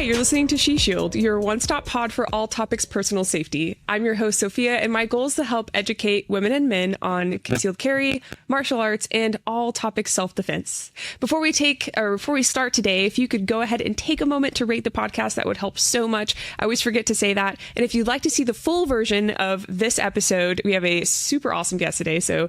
you're listening to She Shield, your one-stop pod for all topics personal safety. I'm your host, Sophia, and my goal is to help educate women and men on concealed carry, martial arts, and all topics self-defense. Before we start today, if you could go ahead and take a moment to rate the podcast, that would help so much. I always forget to say that. And if you'd like to see the full version of this episode, we have a super awesome guest today. So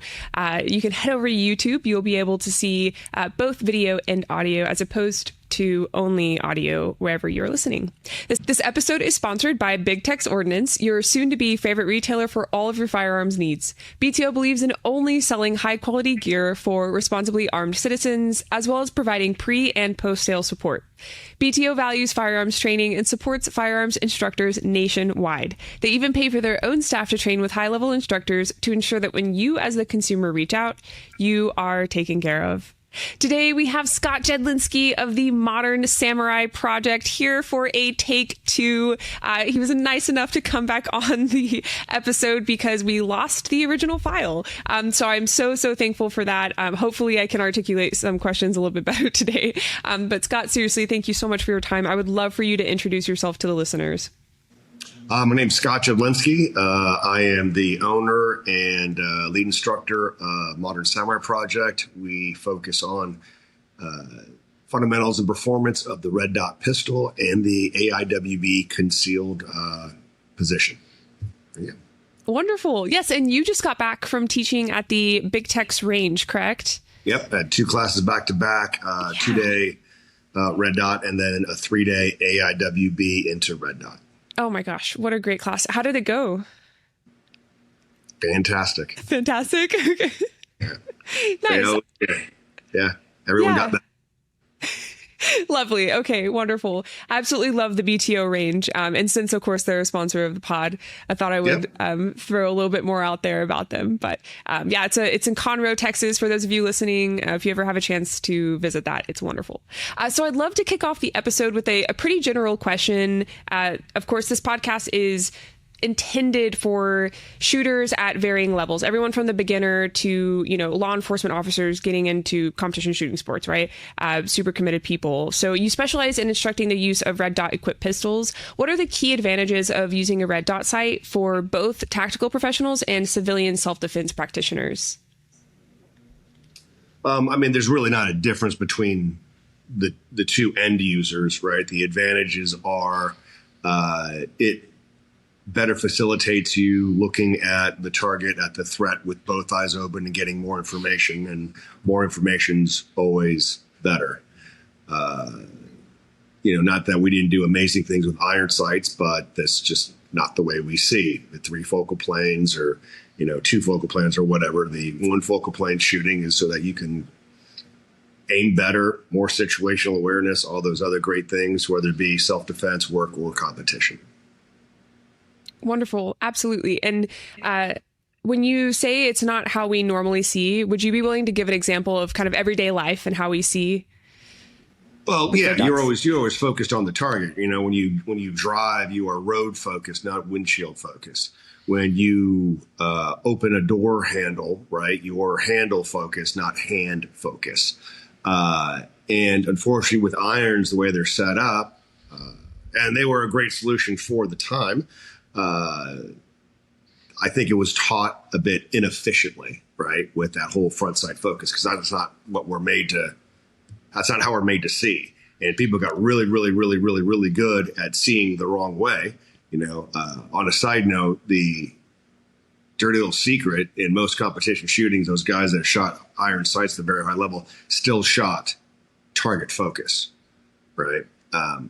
you can head over to YouTube. You'll be able to see both video and audio as opposed to only audio wherever you're listening. This episode is sponsored by Big Tex Ordnance, your soon-to-be favorite retailer for all of your firearms needs. BTO believes in only selling high-quality gear for responsibly armed citizens, as well as providing pre- and post-sale support. BTO values firearms training and supports firearms instructors nationwide. They even pay for their own staff to train with high-level instructors to ensure that when you as the consumer reach out, you are taken care of. Today, we have Scott Jedlinski of the Modern Samurai Project here for a take two. He was nice enough to come back on the episode because we lost the original file. So I'm so thankful for that. Hopefully, I can articulate some questions a little bit better today. But Scott, seriously, thank you so much for your time. I would love for you to introduce yourself to the listeners. My name's Scott Jedlinski. I am the owner and lead instructor of Modern Samurai Project. We focus on fundamentals and performance of the red dot pistol and the AIWB concealed position. Yeah. Wonderful. Yes, and you just got back from teaching at the Big Tex range, correct? Yep, I had 2 classes back to back, 2-day red dot and then a 3-day AIWB into red dot. Oh my gosh, what a great class. How did it go? Fantastic. Fantastic? Okay. Yeah. Nice. Yeah, everyone got that. Lovely. Okay, wonderful. Absolutely love the BTO range. And since, of course, they're a sponsor of the pod, I thought I would throw a little bit more out there about them. But it's in Conroe, Texas. For those of you listening, if you ever have a chance to visit that, it's wonderful. So I'd love to kick off the episode with a pretty general question. Of course, this podcast is intended for shooters at varying levels, everyone from the beginner to, law enforcement officers getting into competition shooting sports, right? Super committed people. So you specialize in instructing the use of red dot equipped pistols. What are the key advantages of using a red dot sight for both tactical professionals and civilian self-defense practitioners? There's really not a difference between the two end users, right? The advantages are it better facilitates you looking at the target, at the threat with both eyes open and getting more information, and more information's always better. Not that we didn't do amazing things with iron sights, but that's just not the way we see the 3 focal planes or, 2 focal planes or whatever. The 1 focal plane shooting is so that you can aim better, more situational awareness, all those other great things, whether it be self-defense, work, or competition. Wonderful. Absolutely. And when you say it's not how we normally see, would you be willing to give an example of kind of everyday life and how we see? Well, yeah, you're always focused on the target. When you drive, you are road focused, not windshield focused. When you open a door handle, right, you're handle focused, not hand focused. And unfortunately, with irons, the way they're set up, and they were a great solution for the time. I think it was taught a bit inefficiently, right, with that whole front sight focus, because that's not what we're made to. That's not how we're made to see. And people got really, really, really, really, really good at seeing the wrong way. On a side note, the dirty little secret in most competition shootings, those guys that shot iron sights at a very high level still shot target focus, right?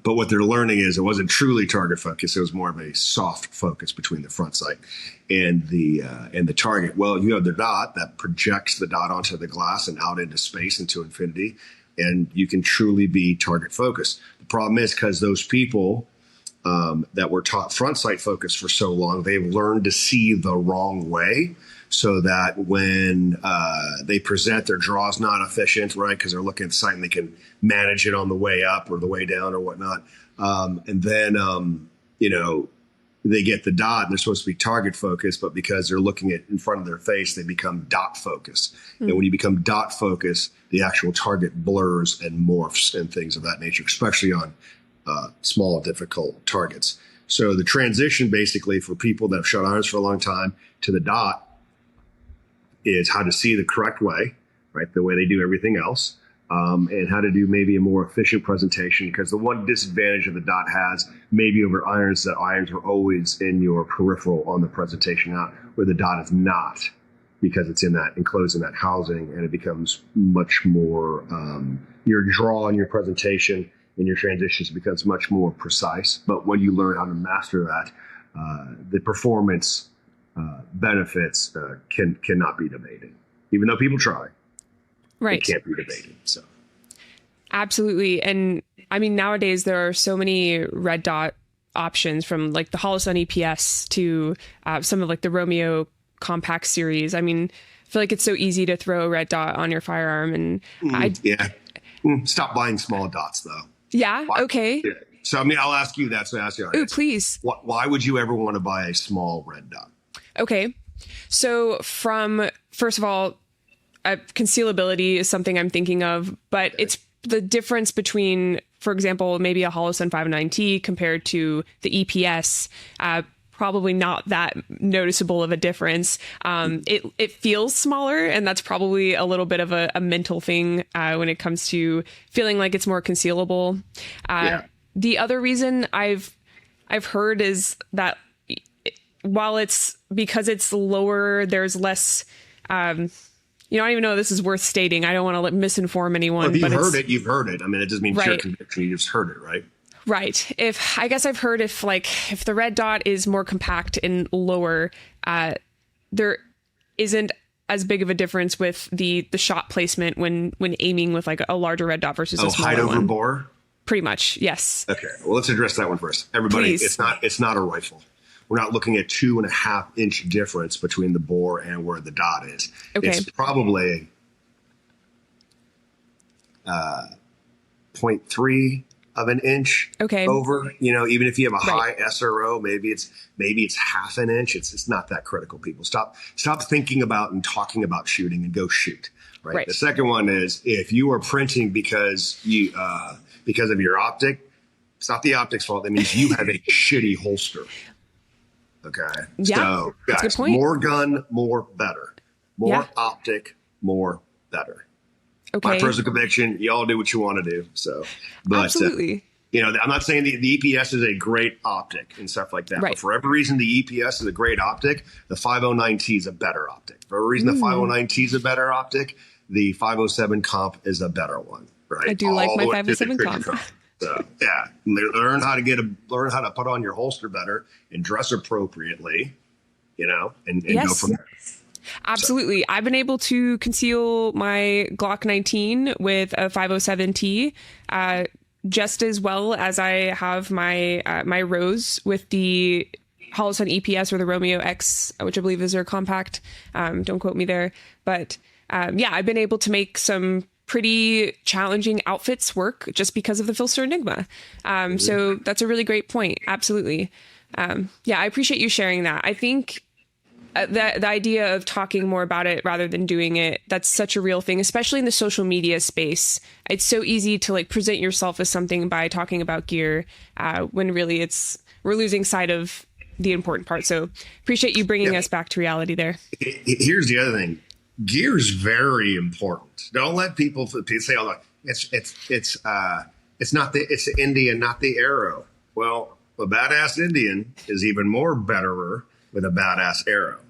But what they're learning is it wasn't truly target focus. It was more of a soft focus between the front sight and the target. Well, you have the dot that projects the dot onto the glass and out into space, into infinity, and you can truly be target focused. The problem is because those people that were taught front sight focus for so long, they've learned to see the wrong way, so that when they present, their draw's not efficient, right? Because they're looking at the sight and they can manage it on the way up or the way down or whatnot. And then, they get the dot and they're supposed to be target focused, but because they're looking at in front of their face, they become dot focused. And when you become dot focused, the actual target blurs and morphs and things of that nature, especially on small, difficult targets. So the transition basically for people that have shot irons for a long time to the dot is how to see the correct way, right? The way they do everything else, and how to do maybe a more efficient presentation. Because the one disadvantage that the dot has maybe over irons, that irons are always in your peripheral on the presentation, not where the dot is not, because it's in that enclosed in that housing, and it becomes much more your draw and your presentation and your transitions becomes much more precise. But when you learn how to master that, the performance benefits cannot be debated. Even though people try, right? It can't be debated. So, absolutely. And I mean, nowadays there are so many red dot options, from like the Holosun EPS to some of like the Romeo compact series. I mean, I feel like it's so easy to throw a red dot on your firearm, and stop buying small dots though. Yeah. Why? Okay. Yeah. So I mean, I'll ask you that. So I ask you. Ooh, please. Why would you ever want to buy a small red dot? Okay. So first of all, concealability is something I'm thinking of, but it's the difference between, for example, maybe a Holosun 509T compared to the EPS. Probably not that noticeable of a difference. It feels smaller, and that's probably a little bit of a mental thing when it comes to feeling like it's more concealable. The other reason I've heard is that while it's because it's lower, there's less. I don't even know if this is worth stating. I don't want to misinform anyone. Well, if you've heard it. I mean, it doesn't mean right. Your conviction. You just heard it, right? Right. I guess I've heard if the red dot is more compact and lower, there isn't as big of a difference with the shot placement when aiming with like a larger red dot versus a smaller height over one. bore. Pretty much, yes. Okay. Well, let's address that one first. Everybody, Please. It's not a rifle. We're not looking at 2.5 inch difference between the bore and where the dot is. Okay. It's probably 0.3 of an inch over, even if you have a high SRO, maybe it's half an inch. It's not that critical. People stop thinking about and talking about shooting and go shoot. Right. The second one is if you are printing because of your optic, it's not the optic's fault. That means you have a shitty holster. Okay. Yeah. So guys, that's a good point. More gun, more better. More optic, more better. Okay. My personal conviction, you all do what you want to do. So, but absolutely. I'm not saying the EPS is a great optic and stuff like that. Right. But for every reason the EPS is a great optic, the 509T is a better optic. For every reason the 509T is a better optic, the 507 comp is a better one. Right. I do like my 507 comp. So learn how to put on your holster better and dress appropriately, and go from there. Absolutely. I've been able to conceal my Glock 19 with a 507T just as well as I have my my Rose with the Holosun EPS or the Romeo X, which I believe is their compact. Don't quote me there. But I've been able to make some pretty challenging outfits work just because of the Filster Enigma. So that's a really great point. Absolutely. I appreciate you sharing that. I think the idea of talking more about it rather than doing it, that's such a real thing, especially in the social media space. It's so easy to present yourself as something by talking about gear when really we're losing sight of the important part. So appreciate you bringing us back to reality there. Here's the other thing. Gear is very important. Don't let people say, "Oh, it's the Indian, not the arrow." Well, a badass Indian is even more betterer with a badass arrow.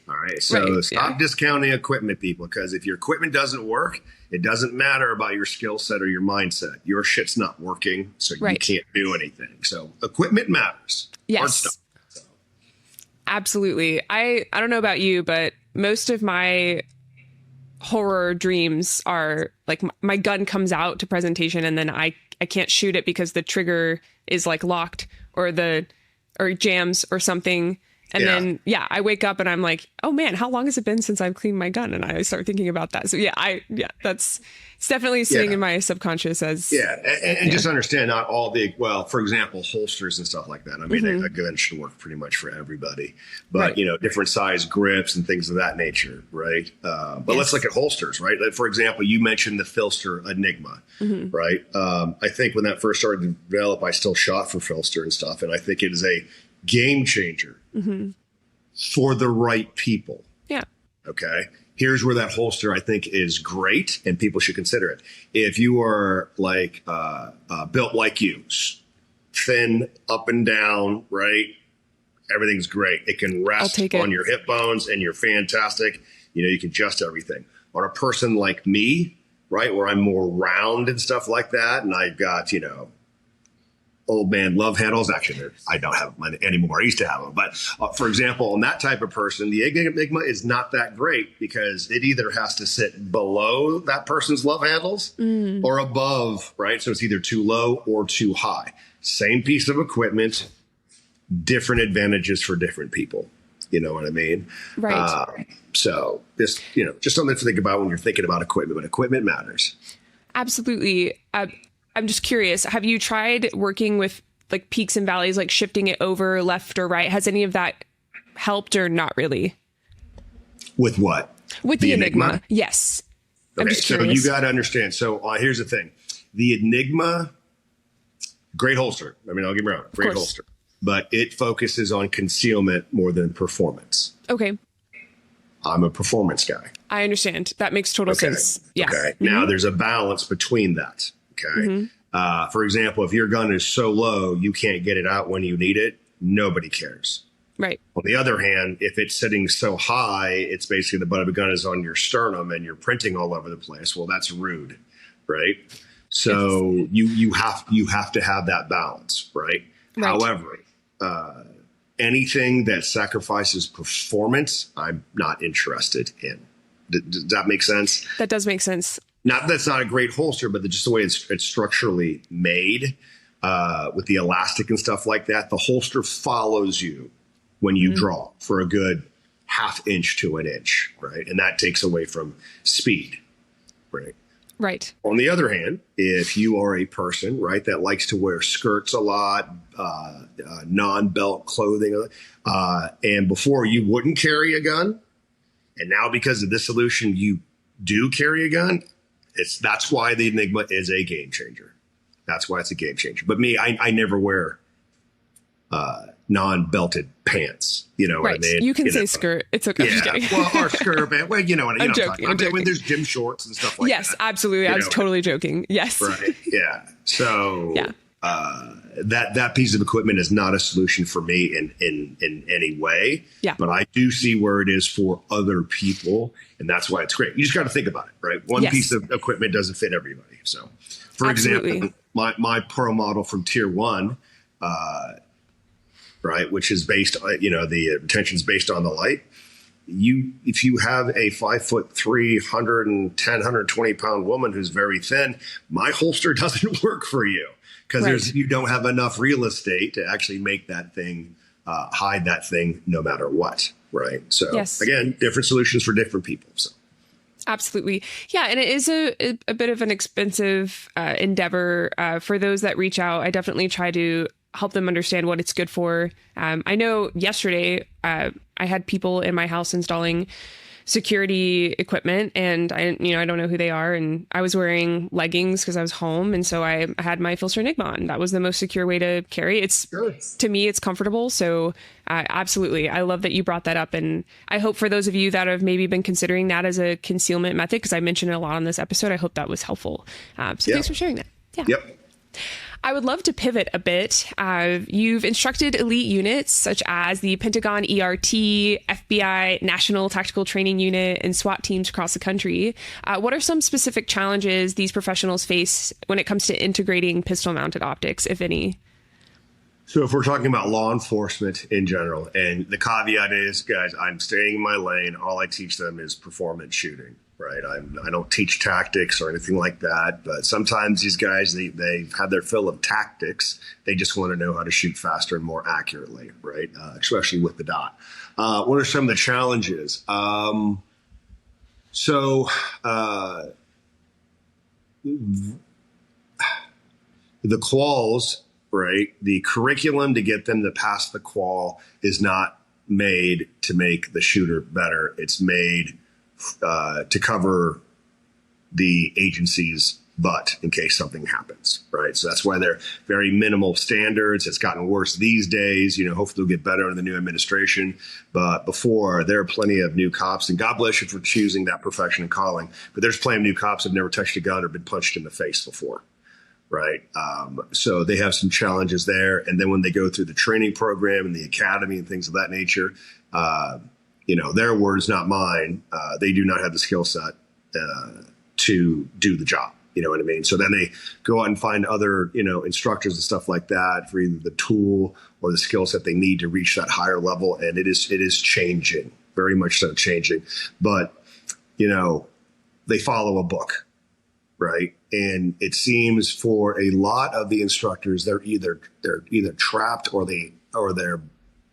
All right, so stop discounting equipment, people, because if your equipment doesn't work, it doesn't matter about your skill set or your mindset. Your shit's not working, so you can't do anything. So equipment matters. Yes, absolutely. I don't know about you, but most of my horror dreams are like my gun comes out to presentation and then I can't shoot it because the trigger is locked or jams or something. And then, I wake up and I'm like, oh man, how long has it been since I've cleaned my gun? And I start thinking about that. So it's definitely sitting in my subconscious as. And just understand not all for example, holsters and stuff like that. I mean, a gun should work pretty much for everybody, but different size grips and things of that nature. Right. But let's look at holsters, right? Like, for example, you mentioned the Filster Enigma, right? I think when that first started to develop, I still shot for Filster and stuff. And I think it is a game changer for the right people. Yeah. Okay. Here's where that holster I think is great and people should consider it. If you are like built like you, thin up and down, right? Everything's great. It can rest on your hip bones and you're fantastic. You can adjust everything. On a person like me, right, where I'm more round and stuff like that, and I've got, old man love handles. Actually, I don't have them anymore. I used to have them. But for example, on that type of person, the Enigma is not that great because it either has to sit below that person's love handles or above, right? So it's either too low or too high. Same piece of equipment, different advantages for different people. You know what I mean? Right. So this, just something to think about when you're thinking about equipment, but equipment matters. Absolutely. I'm just curious, have you tried working with like peaks and valleys, like shifting it over left or right? Has any of that helped or not really? With what? With the Enigma? Yes. Okay, so you got to understand. So here's the thing. The Enigma, great holster. I mean, I'll give you wrong. Great holster. But it focuses on concealment more than performance. Okay. I'm a performance guy. I understand. That makes total sense. Yeah. Okay. Now there's a balance between that. Okay. For example, if your gun is so low, you can't get it out when you need it. Nobody cares. Right. On the other hand, if it's sitting so high, it's basically the butt of a gun is on your sternum and you're printing all over the place. Well, that's rude. Right. So you have to have that balance. Right. However, anything that sacrifices performance, I'm not interested in. Does that make sense? That does make sense. That's not a great holster, but just the way it's structurally made with the elastic and stuff like that, the holster follows you when you draw for a good half inch to an inch, right? And that takes away from speed, right? Right. On the other hand, if you are a person, right, that likes to wear skirts a lot, non-belt clothing, and before you wouldn't carry a gun, and now because of this solution, you do carry a gun, that's why the Enigma is a game changer. That's why it's a game changer. But me, I never wear non-belted pants. You know what I mean? You can say skirt. It's okay. Yeah. Well, or skirt, man. Well, you know what I'm joking. I'm joking. When there's gym shorts and stuff like that. Yes, absolutely. I was totally joking. Yes. Right. Yeah. So that piece of equipment is not a solution for me in any way. Yeah. But I do see where it is for other people, and that's why it's great. You just got to think about it, right? One piece of equipment doesn't fit everybody. So, for example, my pro model from Tier 1, right, which is based, the retention is based on the light. If you have a 5'3", 120 pound woman who's very thin, my holster doesn't work for you. Because you don't have enough real estate to actually make that thing, hide that thing no matter what, right? So, again, different solutions for different people. So, absolutely. Yeah, and it is a bit of an expensive endeavor. For those that reach out, I definitely try to help them understand what it's good for. I know yesterday I had people in my house installing security equipment, and I don't know who they are, and I was wearing leggings because I was home, and so I had my Filster Enigma on. That was the most secure way to carry. To me, it's comfortable. So absolutely, I love that you brought that up, and I hope for those of you that have maybe been considering that as a concealment method, because I mentioned it a lot on this episode, I hope that was helpful. So thanks for sharing that. Yeah. Yep. I would love to pivot a bit. You've instructed elite units such as the Pentagon ERT, FBI National Tactical Training Unit, and SWAT teams across the country. What are some specific challenges these professionals face when it comes to integrating pistol-mounted optics, if any? So if we're talking about law enforcement in general, and the caveat is, guys, I'm staying in my lane. All I teach them is performance shooting. right? I don't teach tactics or anything like that, but sometimes these guys, they've had their fill of tactics. They just want to know how to shoot faster and more accurately, right? Especially with the dot. What are some of the challenges? The quals, right? The curriculum to get them to pass the qual is not made to make the shooter better. It's made to cover the agency's butt in case something happens, right? So that's why they're very minimal standards. It's gotten worse these days. Hopefully they'll get better under the new administration. But before, there are plenty of new cops, and God bless you for choosing that profession and calling. But there's plenty of new cops that have never touched a gun or been punched in the face before, right? So they have some challenges there. And then when they go through the training program and the academy and things of that nature, their words, not mine. They do not have the skill set to do the job. You know what I mean? So then they go out and find other, instructors and stuff like that for either the tool or the skill set they need to reach that higher level. And it is changing, very much so changing. But, they follow a book, right? And it seems for a lot of the instructors, they're either trapped or they're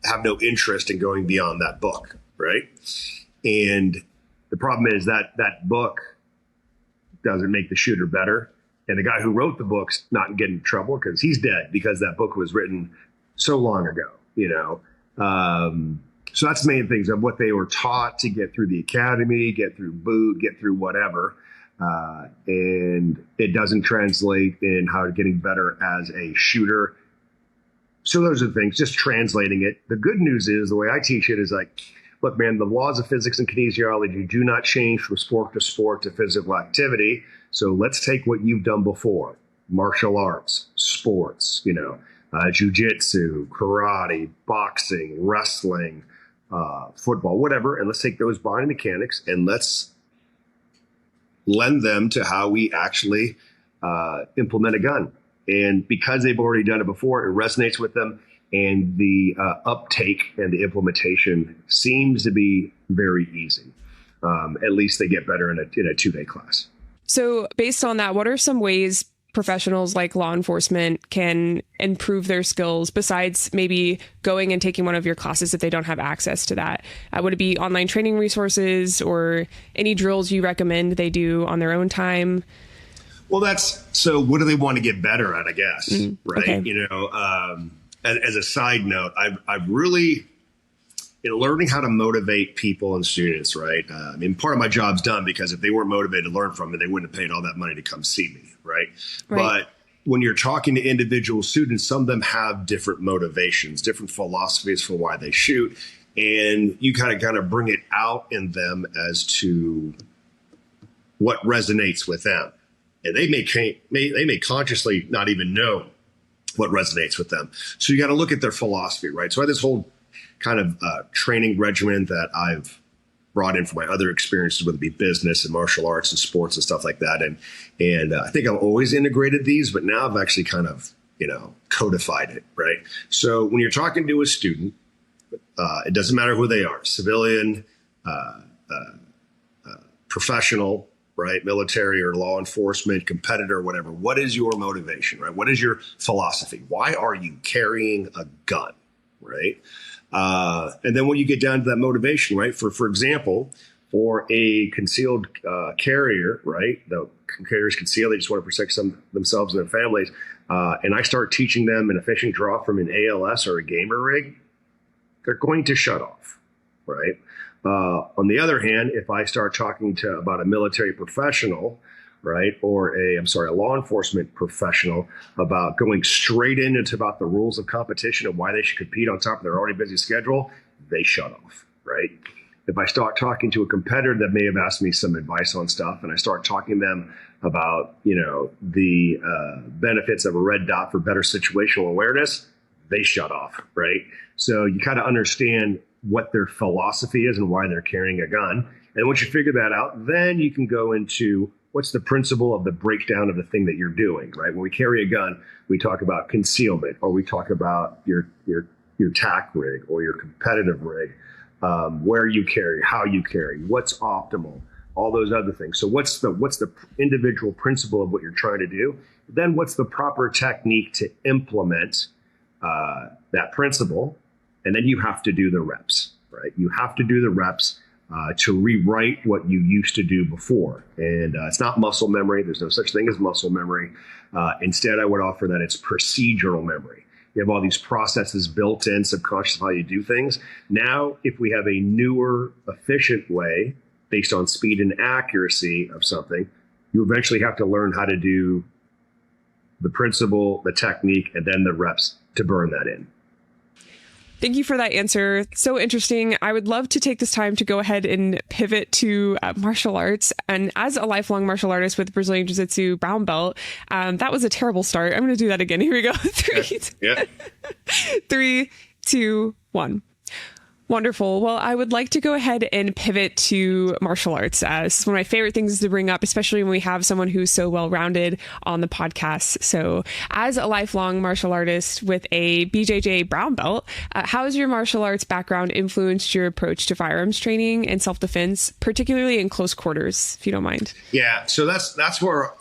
have no interest in going beyond that book, right? And the problem is that book doesn't make the shooter better. And the guy who wrote the book's not getting in trouble because he's dead because that book was written so long ago, So that's the main things of what they were taught to get through the academy, get through boot, get through whatever. And it doesn't translate in how getting better as a shooter. So those are the things, just translating it. The good news is the way I teach it is like, look, man, the laws of physics and kinesiology do not change from sport to physical activity. So let's take what you've done before, martial arts, sports, jiu-jitsu, karate, boxing, wrestling, football, whatever. And let's take those body mechanics and let's lend them to how we actually implement a gun. And because they've already done it before, it resonates with them. And the uptake and the implementation seems to be very easy. At least they get better in a 2-day class. So based on that, what are some ways professionals like law enforcement can improve their skills besides maybe going and taking one of your classes if they don't have access to that? Would it be online training resources or any drills you recommend they do on their own time? Well, so what do they want to get better at, I guess, right? Okay. As a side note, I've really, in learning how to motivate people and students, right? Part of my job's done because if they weren't motivated to learn from me, they wouldn't have paid all that money to come see me, right? But when you're talking to individual students, some of them have different motivations, different philosophies for why they shoot. And you kind of bring it out in them as to what resonates with them. And they may consciously not even know what resonates with them. So you got to look at their philosophy, right? So I have this whole kind of training regimen that I've brought in from my other experiences, whether it be business and martial arts and sports and stuff like that. And I think I've always integrated these, but now I've actually kind of, codified it, right? So when you're talking to a student, it doesn't matter who they are, civilian, professional, right? Military or law enforcement, competitor, whatever. What is your motivation, right? What is your philosophy? Why are you carrying a gun, right? And then when you get down to that motivation, right? For example, for a concealed carrier, right? The carriers conceal, they just want to protect themselves and their families. And I start teaching them an efficient draw from an ALS or a gamer rig, they're going to shut off, right? On the other hand, if I start talking about a military professional, right, or a law enforcement professional about going straight into about the rules of competition and why they should compete on top of their already busy schedule, they shut off, right? If I start talking to a competitor that may have asked me some advice on stuff and I start talking to them about, the benefits of a red dot for better situational awareness, they shut off, right? So you kind of understand what their philosophy is and why they're carrying a gun. And once you figure that out, then you can go into what's the principle of the breakdown of the thing that you're doing, right? When we carry a gun, we talk about concealment, or we talk about your tack rig or your competitive rig, where you carry, how you carry, what's optimal, all those other things. So what's the individual principle of what you're trying to do? Then what's the proper technique to implement that principle? And then you have to do the reps, right? You have to do the reps to rewrite what you used to do before. And it's not muscle memory. There's no such thing as muscle memory. Instead, I would offer that it's procedural memory. You have all these processes built in subconscious of how you do things. Now, if we have a newer, efficient way based on speed and accuracy of something, you eventually have to learn how to do the principle, the technique, and then the reps to burn that in. Thank you for that answer. So interesting. I would love to take this time to go ahead and pivot to martial arts. And as a lifelong martial artist with Brazilian Jiu-Jitsu brown belt, that was a terrible start. I'm going to do that again. Here we go. Three, two, one. Wonderful. Well, I would like to go ahead and pivot to martial arts. It's one of my favorite things to bring up, especially when we have someone who's so well-rounded on the podcast. So as a lifelong martial artist with a BJJ brown belt, how has your martial arts background influenced your approach to firearms training and self-defense, particularly in close quarters, if you don't mind? Yeah. So that's where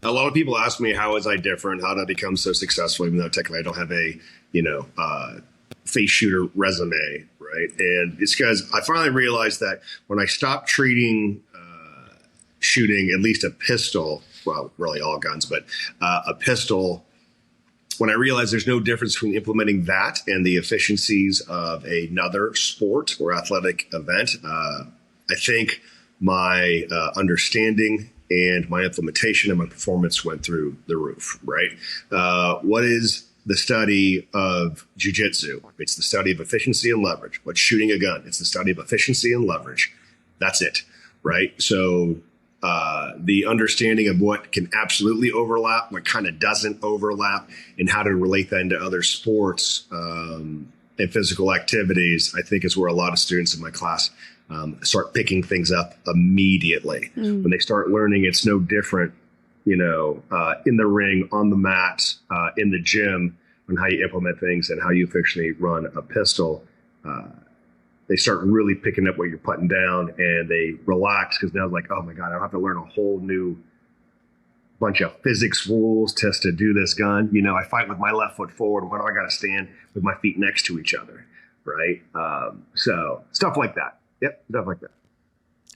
a lot of people ask me, how was I different? How did I become so successful, even though technically I don't have a, face shooter resume, right? And it's because I finally realized that when I stopped treating shooting at least a pistol, well, really all guns, but a pistol, when I realized there's no difference between implementing that and the efficiencies of another sport or athletic event, I think my understanding and my implementation and my performance went through the roof, right? What is the study of jiu-jitsu? It's the study of efficiency and leverage. What's shooting a gun? It's the study of efficiency and leverage. That's it, right? So the understanding of what can absolutely overlap, what kind of doesn't overlap, and how to relate that into other sports and physical activities, I think is where a lot of students in my class start picking things up immediately. When they start learning it's no different, in the ring, on the mat, in the gym, on how you implement things and how you efficiently run a pistol. They start really picking up what you're putting down, and they relax because now it's like, oh my God, I don't have to learn a whole new bunch of physics rules just to do this gun. I fight with my left foot forward. Why do I got to stand with my feet next to each other? Right. So stuff like that. Yep. Stuff like that.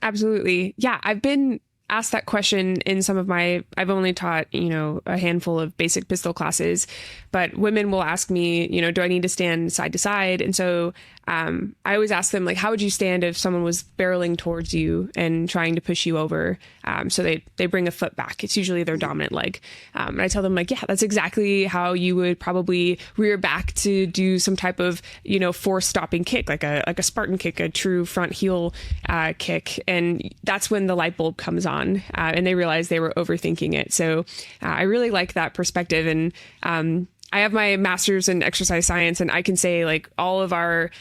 Absolutely. Yeah. I've been asked that question in some of I've only taught, a handful of basic pistol classes, but women will ask me, do I need to stand side to side? And so I always ask them, like, how would you stand if someone was barreling towards you and trying to push you over? So they bring a foot back. It's usually their dominant leg. And I tell them, like, yeah, that's exactly how you would probably rear back to do some type of, force stopping kick, like a Spartan kick, a true front heel kick. And that's when the light bulb comes on and they realize they were overthinking it. So I really like that perspective. And I have my master's in exercise science, and I can say, like, all of our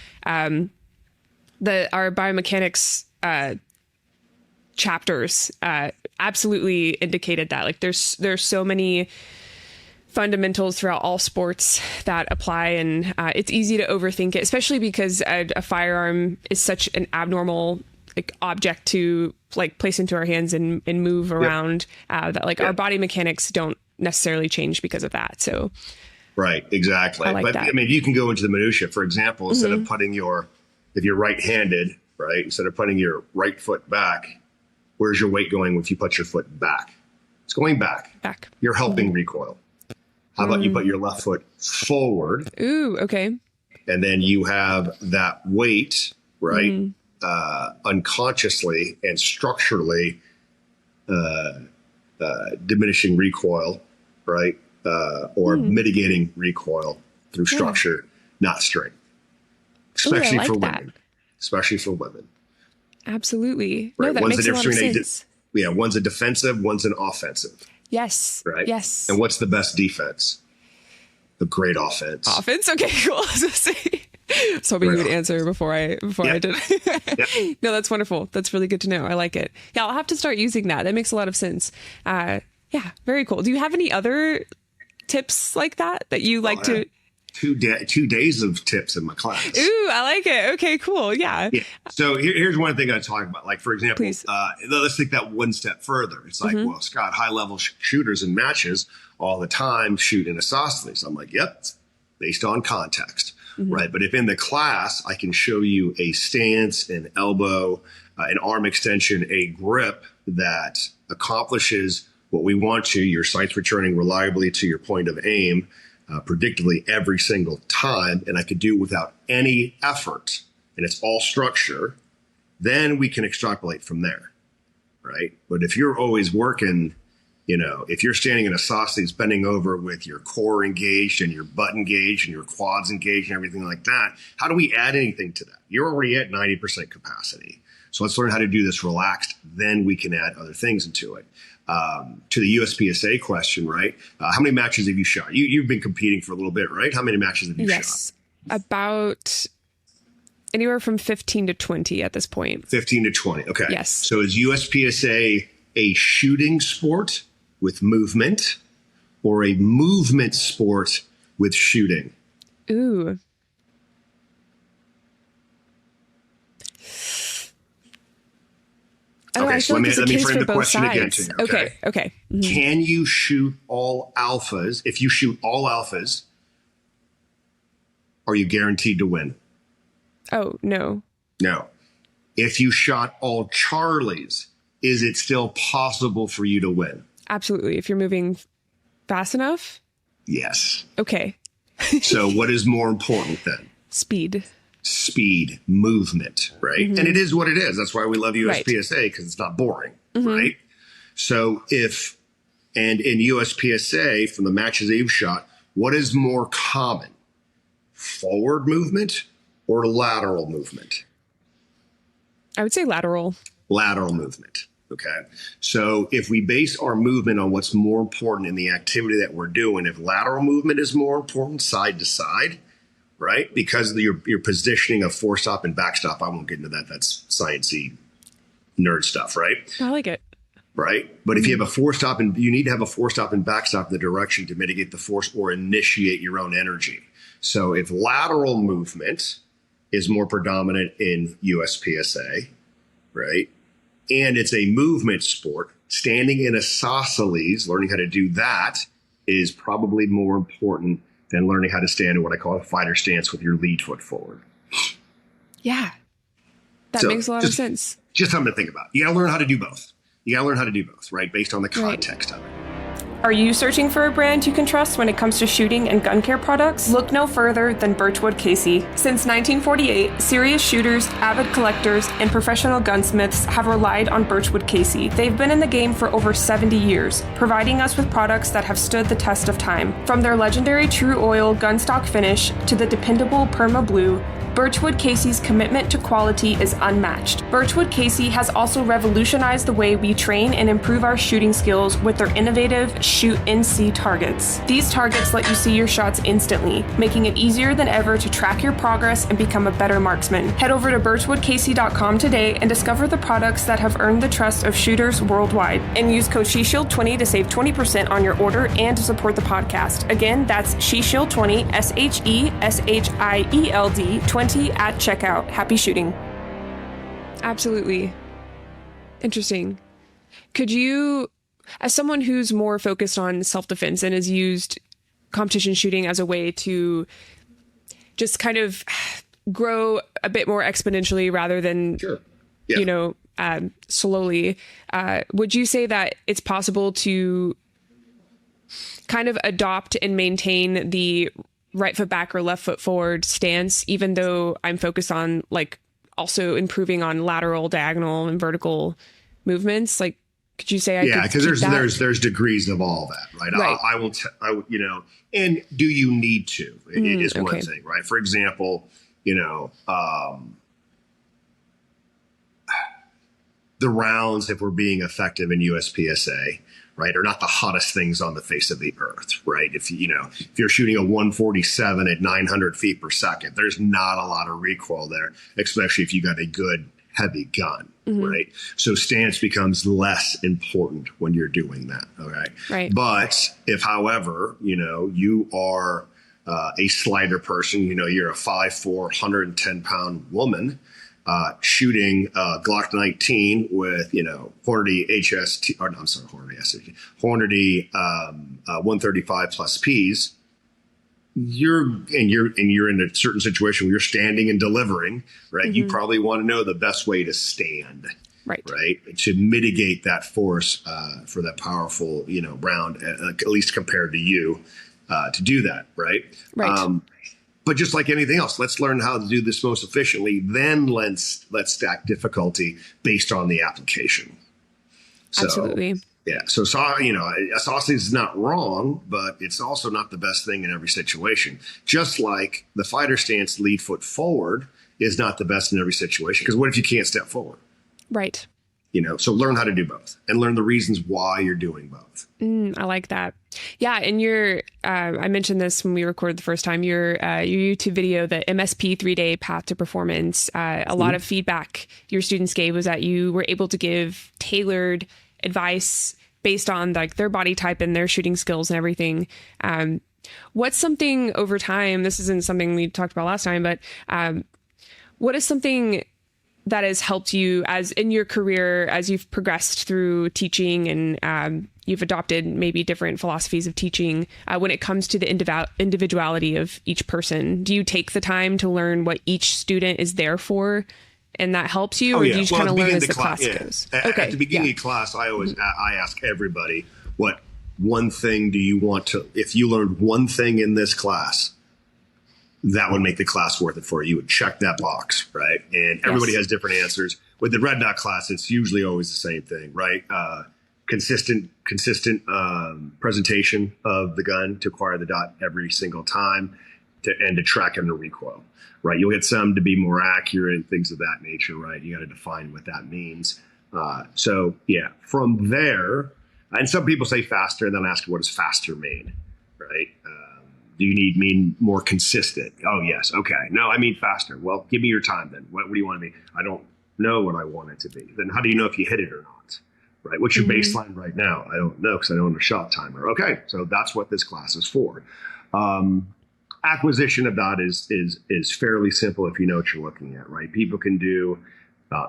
biomechanics chapters absolutely indicated that. Like, there's so many fundamentals throughout all sports that apply, and it's easy to overthink it, especially because a firearm is such an abnormal object to place into our hands and move around. That our body mechanics don't necessarily change because of that. So. Right, exactly. I mean, you can go into the minutia. For example, instead of if you're right-handed, right, instead of putting your right foot back, where's your weight going if you put your foot back? It's going back. Back. You're helping recoil. How about you put your left foot forward? Ooh, okay. And then you have that weight, right, unconsciously and structurally diminishing recoil, right? Or mitigating recoil through structure, not strength, especially for women. Especially for women. Absolutely. Right? No, that makes a lot of sense. One's a defensive, one's an offensive. Yes. Right. Yes. And what's the best defense? The great offense. Offense. Okay. Cool. I was gonna say. I was hoping you would answer before I did. Yep. No, that's wonderful. That's really good to know. I like it. Yeah, I'll have to start using that. That makes a lot of sense. Yeah, very cool. Do you have any other tips like that you like to? 2 days of tips in my class. Ooh, I like it. Okay, cool. Yeah. So here's one thing I talk about. Like, for example, let's take that one step further. It's like, well, Scott, high level shooters in matches all the time shoot in isosceles. I'm like, yep, it's based on context, right? But if in the class I can show you a stance, an elbow, an arm extension, a grip that accomplishes what we want to, your sights returning reliably to your point of aim, predictably every single time, and I could do it without any effort, and it's all structure, then we can extrapolate from there, right? But if you're always working, if you're standing in a isosceles bending over with your core engaged and your butt engaged and your quads engaged and everything like that, how do we add anything to that? You're already at 90% capacity. So let's learn how to do this relaxed. Then we can add other things into it. To the USPSA question, right? How many matches have you shot? You've been competing for a little bit, right? How many matches have you shot? Yes, about anywhere from 15 to 20 at this point. 15 to 20. Okay. Yes. So is USPSA a shooting sport with movement or a movement sport with shooting? Ooh. Okay, so let me frame the question again to you. Okay. Can you shoot all alphas? If you shoot all alphas, are you guaranteed to win? Oh, no. No. If you shot all Charlies, is it still possible for you to win? Absolutely. If you're moving fast enough? Yes. Okay. So what is more important then? Speed, movement, right? And it is what it is. That's why we love USPSA, because it's not boring, right? So and in USPSA, from the matches that you've shot, what is more common? Forward movement or lateral movement? I would say lateral. Lateral movement. Okay. So if we base our movement on what's more important in the activity that we're doing, if lateral movement is more important side to side, right? Because of your positioning of forestop and backstop, I won't get into that. That's sciencey nerd stuff, right? I like it. Right. But if you have a forestop and you need to have a forestop and backstop in the direction to mitigate the force or initiate your own energy. So if lateral movement is more predominant in USPSA, right? And it's a movement sport, standing in isosceles, learning how to do that is probably more important than learning how to stand in what I call a fighter stance with your lead foot forward. Yeah. That makes a lot of sense. Just something to think about. You got to learn how to do both. Right? Based on the context of it. Are you searching for a brand you can trust when it comes to shooting and gun care products? Look no further than Birchwood Casey. Since 1948, serious shooters, avid collectors, and professional gunsmiths have relied on Birchwood Casey. They've been in the game for over 70 years, providing us with products that have stood the test of time. From their legendary True Oil gunstock finish to the dependable Perma Blue, Birchwood Casey's commitment to quality is unmatched. Birchwood Casey has also revolutionized the way we train and improve our shooting skills with their innovative Shoot NC targets. These targets let you see your shots instantly, making it easier than ever to track your progress and become a better marksman. Head over to birchwoodcasey.com today and discover the products that have earned the trust of shooters worldwide. And use code SheShield20 to save 20% on your order and to support the podcast. Again, that's SheShield20, SHESHIELD 20 at checkout. Happy shooting. Absolutely. Interesting. Could you, as someone who's more focused on self-defense and has used competition shooting as a way to just kind of grow a bit more exponentially rather than, slowly, would you say that it's possible to kind of adopt and maintain the right foot back or left foot forward stance, even though I'm focused on like also improving on lateral, diagonal, and vertical movements? Like, could you say because there's degrees of all that, right? I will, and do you need to? It is one thing, right? For example, the rounds, if we're being effective in USPSA, right, are not the hottest things on the face of the earth, right? If you're shooting a 147 at 900 feet per second, there's not a lot of recoil there, especially if you got a good heavy gun, right? So stance becomes less important when you're doing that, okay? Right. But if, however, you are a slighter person, you're a 5'4", 110-pound woman shooting Glock 19 with, Hornady HST, or no, I'm sorry, Hornady SST, Hornady 135 plus Ps. You're in a certain situation where you're standing and delivering, right? You probably want to know the best way to stand, right? To mitigate that force for that powerful, round, at least compared to you, to do that, right? But just like anything else, let's learn how to do this most efficiently. Then let's stack difficulty based on the application. So, absolutely. Yeah. So, sausage is not wrong, but it's also not the best thing in every situation. Just like the fighter stance lead foot forward is not the best in every situation. Because what if you can't step forward? Right. So learn how to do both and learn the reasons why you're doing both. I like that. Yeah. And I mentioned this when we recorded the first time, your YouTube video, the MSP 3-day path to performance, a lot of feedback your students gave was that you were able to give tailored advice based on like their body type and their shooting skills and everything. What's something over time, this isn't something we talked about last time, but what is something that has helped you as in your career, as you've progressed through teaching and you've adopted maybe different philosophies of teaching when it comes to the individuality of each person? Do you take the time to learn what each student is there for? And that helps you, or do you just kind of learn as the class goes? At the beginning of class, I always I ask everybody, what one thing do you want to, if you learned one thing in this class, that would make the class worth it for you. You would check that box, right? And everybody has different answers. With the red dot class, it's usually always the same thing, right? Consistent presentation of the gun to acquire the dot every single time, and to track and the recoil, right? You'll get some to be more accurate and things of that nature, right? You got to define what that means. From there, and some people say faster, and then ask what does faster mean, right? Do you mean more consistent? Oh, yes. Okay. No, I mean faster. Well, give me your time then. What do you want to be? I don't know what I want it to be. Then how do you know if you hit it or not? Right? What's your baseline right now? I don't know because I don't have a shot timer. Okay. So that's what this class is for. Acquisition of dot is fairly simple if you know what you're looking at, right? People can do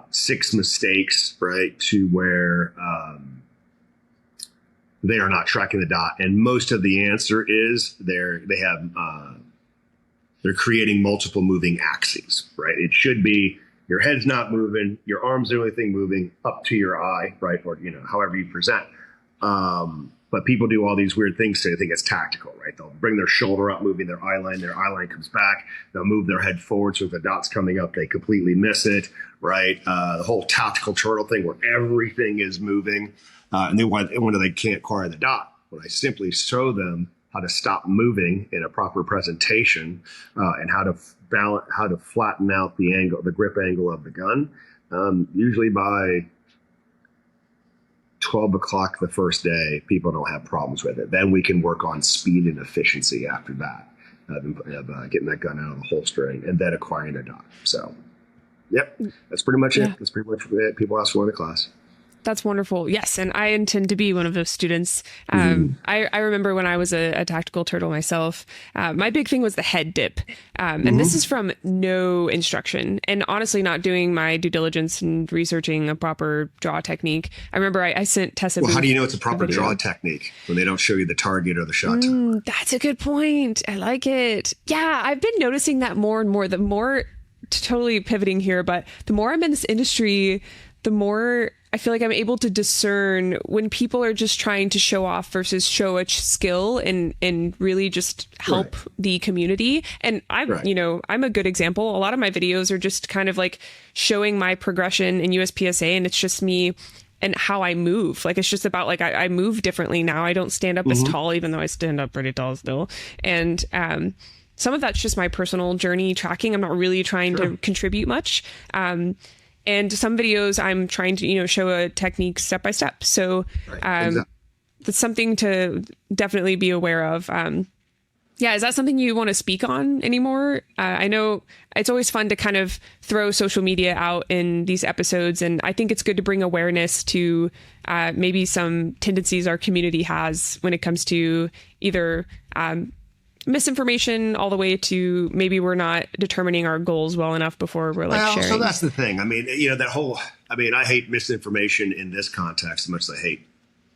6 mistakes, right, to where they are not tracking the dot, and most of the answer is they're creating multiple moving axes, right? It should be your head's not moving, your arm's the only thing moving up to your eye, right? Or however you present. But people do all these weird things, so they think it's tactical, right? They'll bring their shoulder up, moving their eye line comes back. They'll move their head forward, so if the dot's coming up, they completely miss it, right? The whole tactical turtle thing where everything is moving. And they wonder they can't acquire the dot. When I simply show them how to stop moving in a proper presentation and how to flatten out the grip angle of the gun, usually by 12 o'clock the first day, people don't have problems with it. Then we can work on speed and efficiency after that, of getting that gun out of the holster and then acquiring a dot. So, yep, that's pretty much it. That's pretty much it. People ask for in the class. That's wonderful. Yes. And I intend to be one of those students. I remember when I was a tactical turtle myself, my big thing was the head dip. And this is from no instruction and honestly not doing my due diligence and researching a proper draw technique. I remember I sent Tessa. Well, how do you know it's a proper draw technique when they don't show you the target or the shot time? That's a good point. I like it. Yeah. I've been noticing that more and more, totally pivoting here, but the more I'm in this industry, the more I feel like I'm able to discern when people are just trying to show off versus show a skill and really just help the community. And I'm a good example. A lot of my videos are just kind of like showing my progression in USPSA, and it's just me and how I move. Like, it's just about like, I move differently now. I don't stand up as tall, even though I stand up pretty tall still. And, some of that's just my personal journey tracking. I'm not really trying to contribute much. And some videos I'm trying to, show a technique step by step. So that's something to definitely be aware of. Is that something you want to speak on anymore? I know it's always fun to kind of throw social media out in these episodes. And I think it's good to bring awareness to maybe some tendencies our community has when it comes to either misinformation all the way to maybe we're not determining our goals well enough before we're sharing. So that's the thing. I mean, I hate misinformation in this context as much as I hate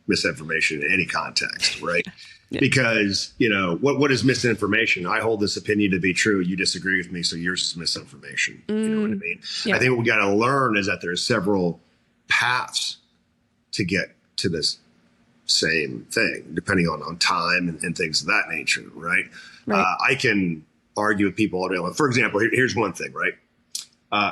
misinformation in any context, right? Yeah. Because, what is misinformation? I hold this opinion to be true. You disagree with me, so yours is misinformation. You know what I mean? Yeah. I think what we got to learn is that there's several paths to get to this same thing, depending on time and things of that nature, right? I can argue with people all day long. For example, here's one thing, right?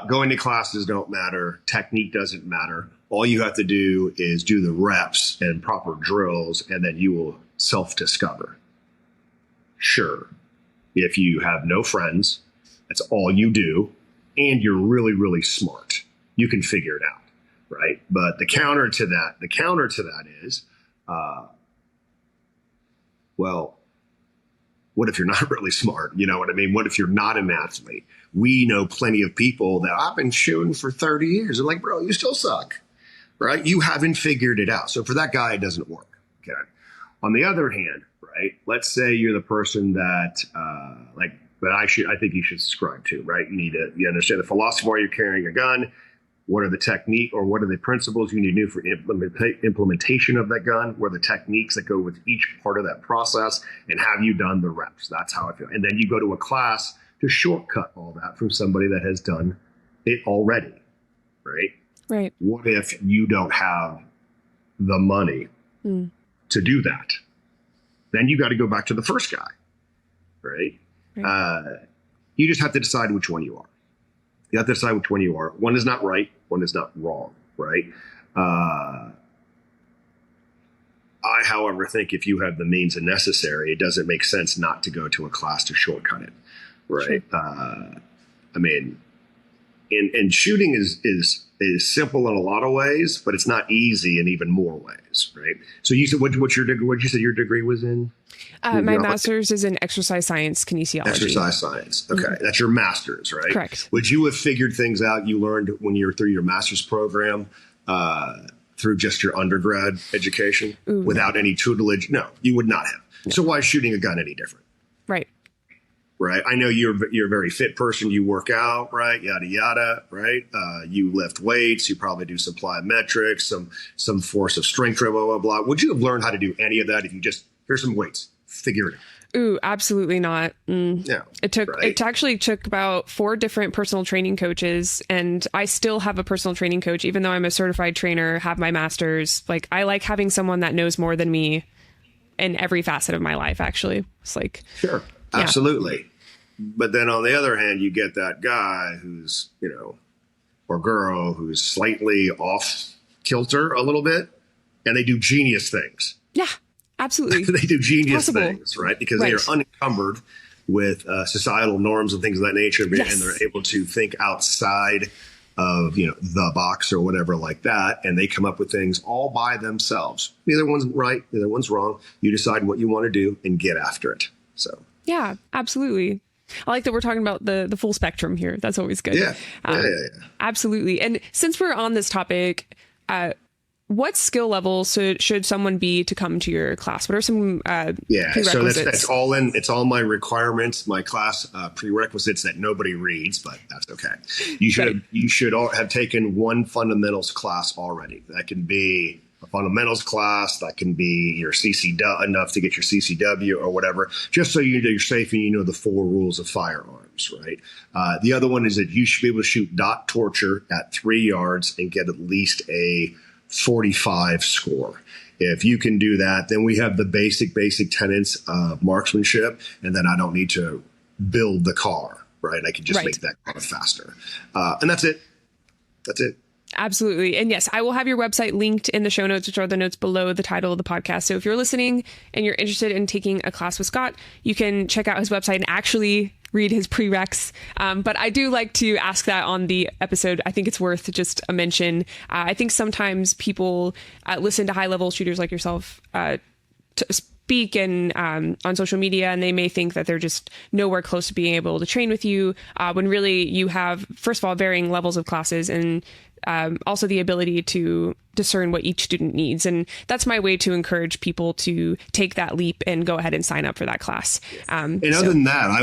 Going to classes don't matter. Technique doesn't matter. All you have to do is do the reps and proper drills, and then you will self-discover. Sure. If you have no friends, that's all you do, and you're really, really smart, you can figure it out, right? But the counter to that is, what if you're not really smart? You know what I mean? What if you're not an athlete? We know plenty of people that I've been shooting for 30 years. They're like, bro, you still suck, right? You haven't figured it out. So for that guy, it doesn't work. Okay. On the other hand, right? Let's say you're the person that, I think you should subscribe to, right? You understand the philosophy why you're carrying a gun. What are the technique or what are the principles you need to do for implementation of that gun? What are the techniques that go with each part of that process? And have you done the reps? That's how I feel. And then you go to a class to shortcut all that from somebody that has done it already, right? Right. What if you don't have the money to do that? Then you got to go back to the first guy, right? You just have to decide which one you are. You have to decide which one you are. One is not right. One is not wrong, right? I, however, think if you have the means and necessary, it doesn't make sense not to go to a class to shortcut it, right? Sure. And shooting is simple in a lot of ways, but it's not easy in even more ways, right? So you said, what's your degree? What you say your degree was in? My master's is in exercise science kinesiology. Exercise science. Okay. That's your master's, right? Correct. Would you have figured things out you learned when you were through your master's program through just your undergrad education without any tutelage? No, you would not have. No. So why is shooting a gun any different? Right. Right. I know you're a very fit person. You work out, right? Yada, yada, right? You lift weights. You probably do some plyometrics, some force of strength, blah, blah, blah. Would you have learned how to do any of that if you just, here's some weights, figure it out? Ooh, absolutely not. No, it actually took about 4 different personal training coaches, and I still have a personal training coach, even though I'm a certified trainer, have my master's. Like, I like having someone that knows more than me in every facet of my life, actually. It's like, sure. Absolutely. But then on the other hand, you get that guy who's, or girl who's slightly off kilter a little bit, and they do genius things. Yeah, absolutely. They do genius things, right? Because they are unencumbered with societal norms and things of that nature, and they're able to think outside of, the box or whatever like that. And they come up with things all by themselves. Neither one's right. Neither one's wrong. You decide what you want to do and get after it. So. Yeah, absolutely. I like that we're talking about the full spectrum here. That's always good. Yeah. Absolutely. And since we're on this topic, what skill level should someone be to come to your class? What are some prerequisites? So that's all in. It's all my requirements, my class prerequisites that nobody reads, but that's okay. You should all have taken one fundamentals class already. That can be a fundamentals class, that can be your CCW, enough to get your CCW or whatever, just so you're safe and you know the 4 rules of firearms, right? The other one is that you should be able to shoot dot torture at 3 yards and get at least a 45 score. If you can do that, then we have the basic tenets of marksmanship, and then I don't need to build the car, right? I can just make that car faster. And that's it. That's it. Absolutely. And yes, I will have your website linked in the show notes, which are the notes below the title of the podcast. So if you're listening and you're interested in taking a class with Scott, you can check out his website and actually read his prereqs. But I do like to ask that on the episode. I think it's worth just a mention. I think sometimes people listen to high level shooters like yourself speak and on social media, and they may think that they're just nowhere close to being able to train with you, when really you have, first of all, varying levels of classes, and also the ability to discern what each student needs. And that's my way to encourage people to take that leap and go ahead and sign up for that class. Other than that, I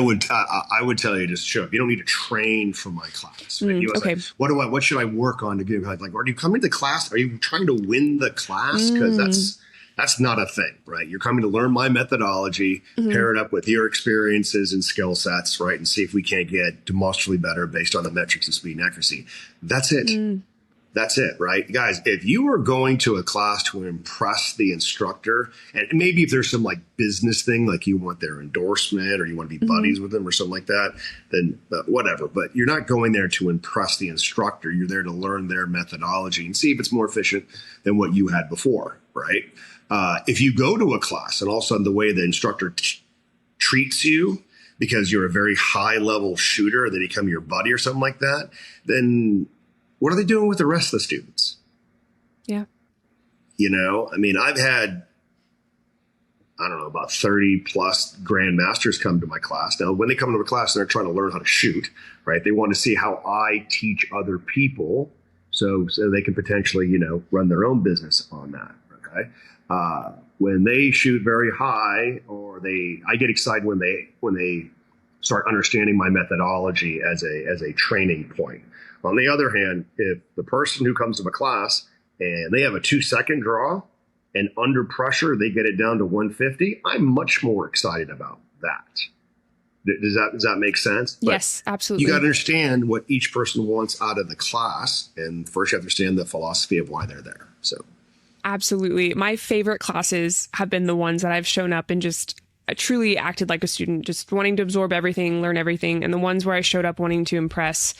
would tell you, just show up. You don't need to train for my class. Right? Okay. Like, what should I work on to get, like, are you coming to class? Are you trying to win the class? Because that's not a thing, right? You're coming to learn my methodology, pair it up with your experiences and skill sets, right? And see if we can't get demonstrably better based on the metrics of speed and accuracy. That's it. That's it, right? Guys, if you are going to a class to impress the instructor, and maybe if there's some like business thing, like you want their endorsement or you want to be buddies with them or something like that, then whatever. But you're not going there to impress the instructor. You're there to learn their methodology and see if it's more efficient than what you had before, right? If you go to a class and all of a sudden the way the instructor treats you because you're a very high level shooter, they become your buddy or something like that, then what are they doing with the rest of the students? Yeah. You know, I mean, I've had, I don't know, about 30 plus grandmasters come to my class. Now, when they come to my class, they're trying to learn how to shoot, right? They want to see how I teach other people so they can potentially, you know, run their own business on that, okay? When they shoot very high, or I get excited when they start understanding my methodology as a training point. On the other hand, if the person who comes to my class and they have a 2-second draw and under pressure, they get it down to 150, I'm much more excited about that. Does that make sense? Yes, absolutely. You got to understand what each person wants out of the class. And first you have to understand the philosophy of why they're there. So. Absolutely. My favorite classes have been the ones that I've shown up and just truly acted like a student, just wanting to absorb everything, learn everything. And the ones where I showed up wanting to impress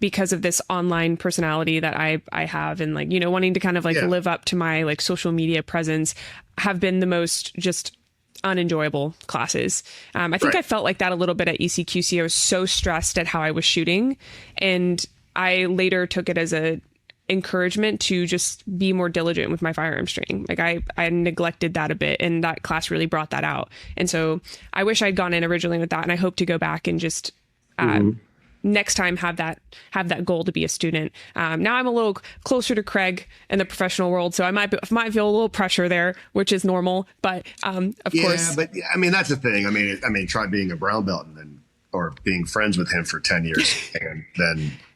because of this online personality that I have, and like, you know, wanting to kind of like live up to my like social media presence, have been the most just unenjoyable classes. I think I felt like that a little bit at ECQC. I was so stressed at how I was shooting, and I later took it as a encouragement to just be more diligent with my firearms training. Like I neglected that a bit, and that class really brought that out. And so I wish I'd gone in originally with that, and I hope to go back and just next time have that goal to be a student. Now I'm a little closer to Craig in the professional world, so I might feel a little pressure there, which is normal. But of course, but I mean that's the thing. I mean, try being a brown belt or being friends with him for 10 years and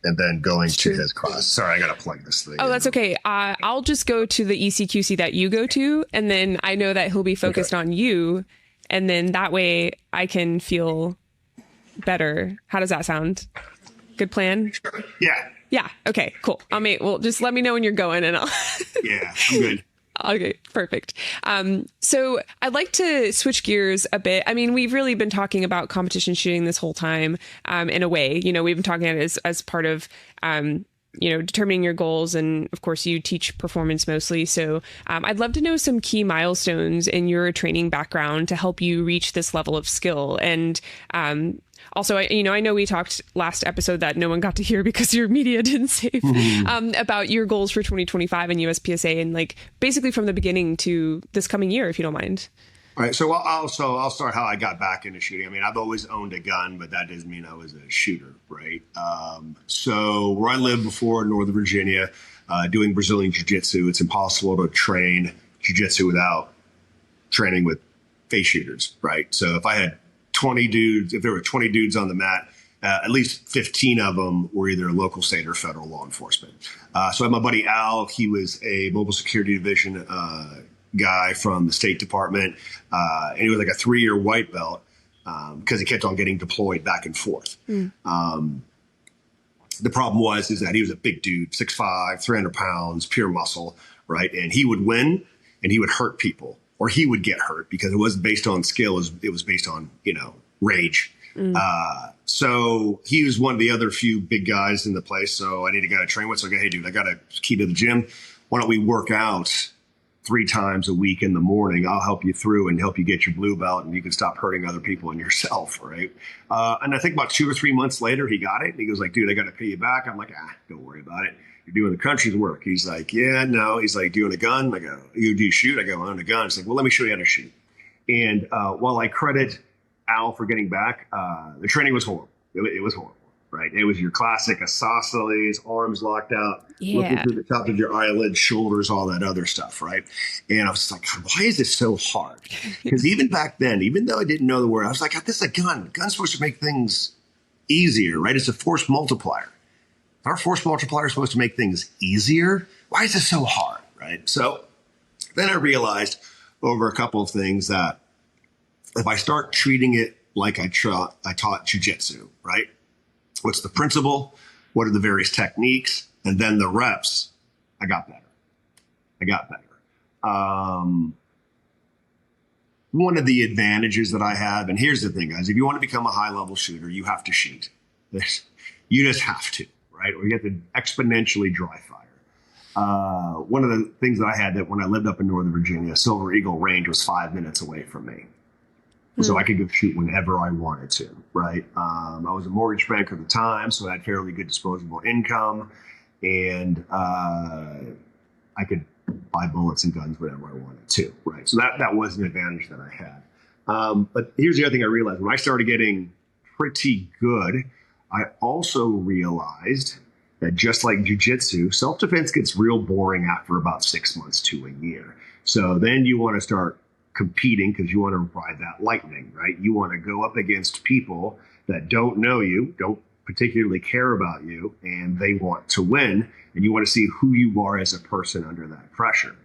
then going to his class. Sorry, I got to plug this thing. Oh, that's okay. I'll just go to the ECQC that you go to, and then I know that he'll be focused on you, and then that way I can feel better. How does that sound? Good plan? Yeah. Yeah. Okay, cool. Well, just let me know when you're going, and I'll Yeah, I'm good. Okay, perfect. So I'd like to switch gears a bit. I mean, we've really been talking about competition shooting this whole time, in a way. You know, we've been talking about it as part of, you know, determining your goals. And of course, you teach performance mostly. So I'd love to know some key milestones in your training background to help you reach this level of skill. And also, I know we talked last episode that no one got to hear because your media didn't save, about your goals for 2025 and USPSA, and like basically from the beginning to this coming year, if you don't mind. All right. So I'll start how I got back into shooting. I mean, I've always owned a gun, but that doesn't mean I was a shooter, right? So where I lived before in Northern Virginia, doing Brazilian Jiu-Jitsu, it's impossible to train Jiu-Jitsu without training with face shooters, right? So if I had 20 dudes, if there were 20 dudes on the mat, at least 15 of them were either local, state, or federal law enforcement. So I had my buddy Al. He was a mobile security division guy from the State Department, and he was like a 3-year white belt because he kept on getting deployed back and forth. The problem is that he was a big dude, 6'5", 300 pounds, pure muscle, right? And he would win, and he would hurt people, or he would get hurt because it wasn't based on skill. It was based on, rage. So he was one of the other few big guys in the place. So I need a guy to train with. So I go, hey, dude, I got a key to the gym. Why don't we work out 3 times a week in the morning? I'll help you through and help you get your blue belt, and you can stop hurting other people and yourself, right? And I think about 2 or 3 months later, he got it. And he goes like, dude, I got to pay you back. I'm like, don't worry about it. You're doing the country's work. He's like, yeah, no. He's like, do you own a gun? I go, you do shoot? I go, I own a gun. He's like, well, let me show you how to shoot. And while I credit Al for getting back, the training was horrible. It was horrible, right? It was your classic isosceles, arms locked out, looking through the top of your eyelids, shoulders, all that other stuff, right? And I was like, why is this so hard? Because even back then, even though I didn't know the word, I was like, this is a gun. Gun's supposed to make things easier, right? It's a force multiplier. If our force multiplier is supposed to make things easier, why is this so hard, right? So then I realized over a couple of things that if I start treating it like I taught jujitsu, right? What's the principle? What are the various techniques? And then the reps, I got better. One of the advantages that I have, and here's the thing, guys, if you want to become a high-level shooter, you have to shoot. You just have to, right? Or you have to exponentially dry fire. One of the things that I had that when I lived up in Northern Virginia, Silver Eagle Range was 5 minutes away from me. So I could go shoot whenever I wanted to, right? I was a mortgage banker at the time, so I had fairly good disposable income, and I could buy bullets and guns whenever I wanted to, right? So that was an advantage that I had. But here's the other thing I realized. When I started getting pretty good, I also realized that just like jiu-jitsu, self-defense gets real boring after about 6 months to a year. So then you want to start competing because you want to ride that lightning, right? You want to go up against people that don't know you, don't particularly care about you, and they want to win, and you want to see who you are as a person under that pressure.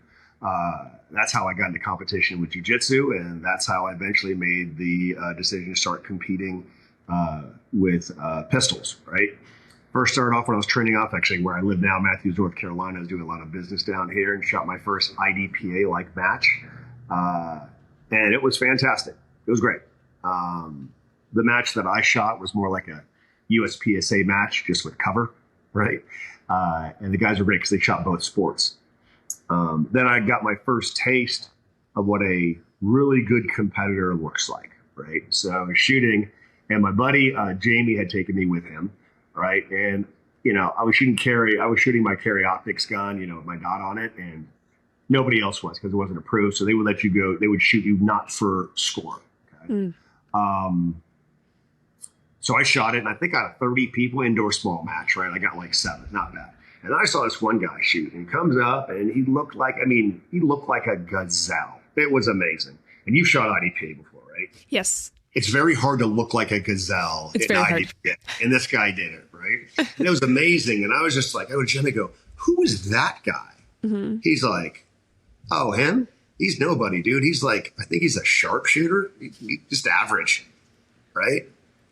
That's how I got into competition with jiu-jitsu, and that's how I eventually made the decision to start competing with pistols, right? First started off when I was training off, actually, where I live now, Matthews, North Carolina. I was doing a lot of business down here and shot my first IDPA-like match. And it was fantastic. It was great. The match that I shot was more like a USPSA match, just with cover, right? And the guys were great because they shot both sports. Then I got my first taste of what a really good competitor looks like, right? So I was shooting, and my buddy Jamie had taken me with him, right? And I was shooting my carry optics gun, with my dot on it, and nobody else was because it wasn't approved. So they would let you go. They would shoot you not for score. Okay? So I shot it, and I think out of 30 people, indoor small match, right? I got like 7, not bad. And then I saw this one guy shoot, and he comes up, and he looked like a gazelle. It was amazing. And you've shot IDPA before, right? Yes. It's very hard to look like a gazelle in IDPA. And this guy did it, right? And it was amazing. And I was just like, I would gently go, who is that guy? Mm-hmm. He's like, oh, him? He's nobody, dude. He's like, I think he's a sharpshooter. He's just average, right?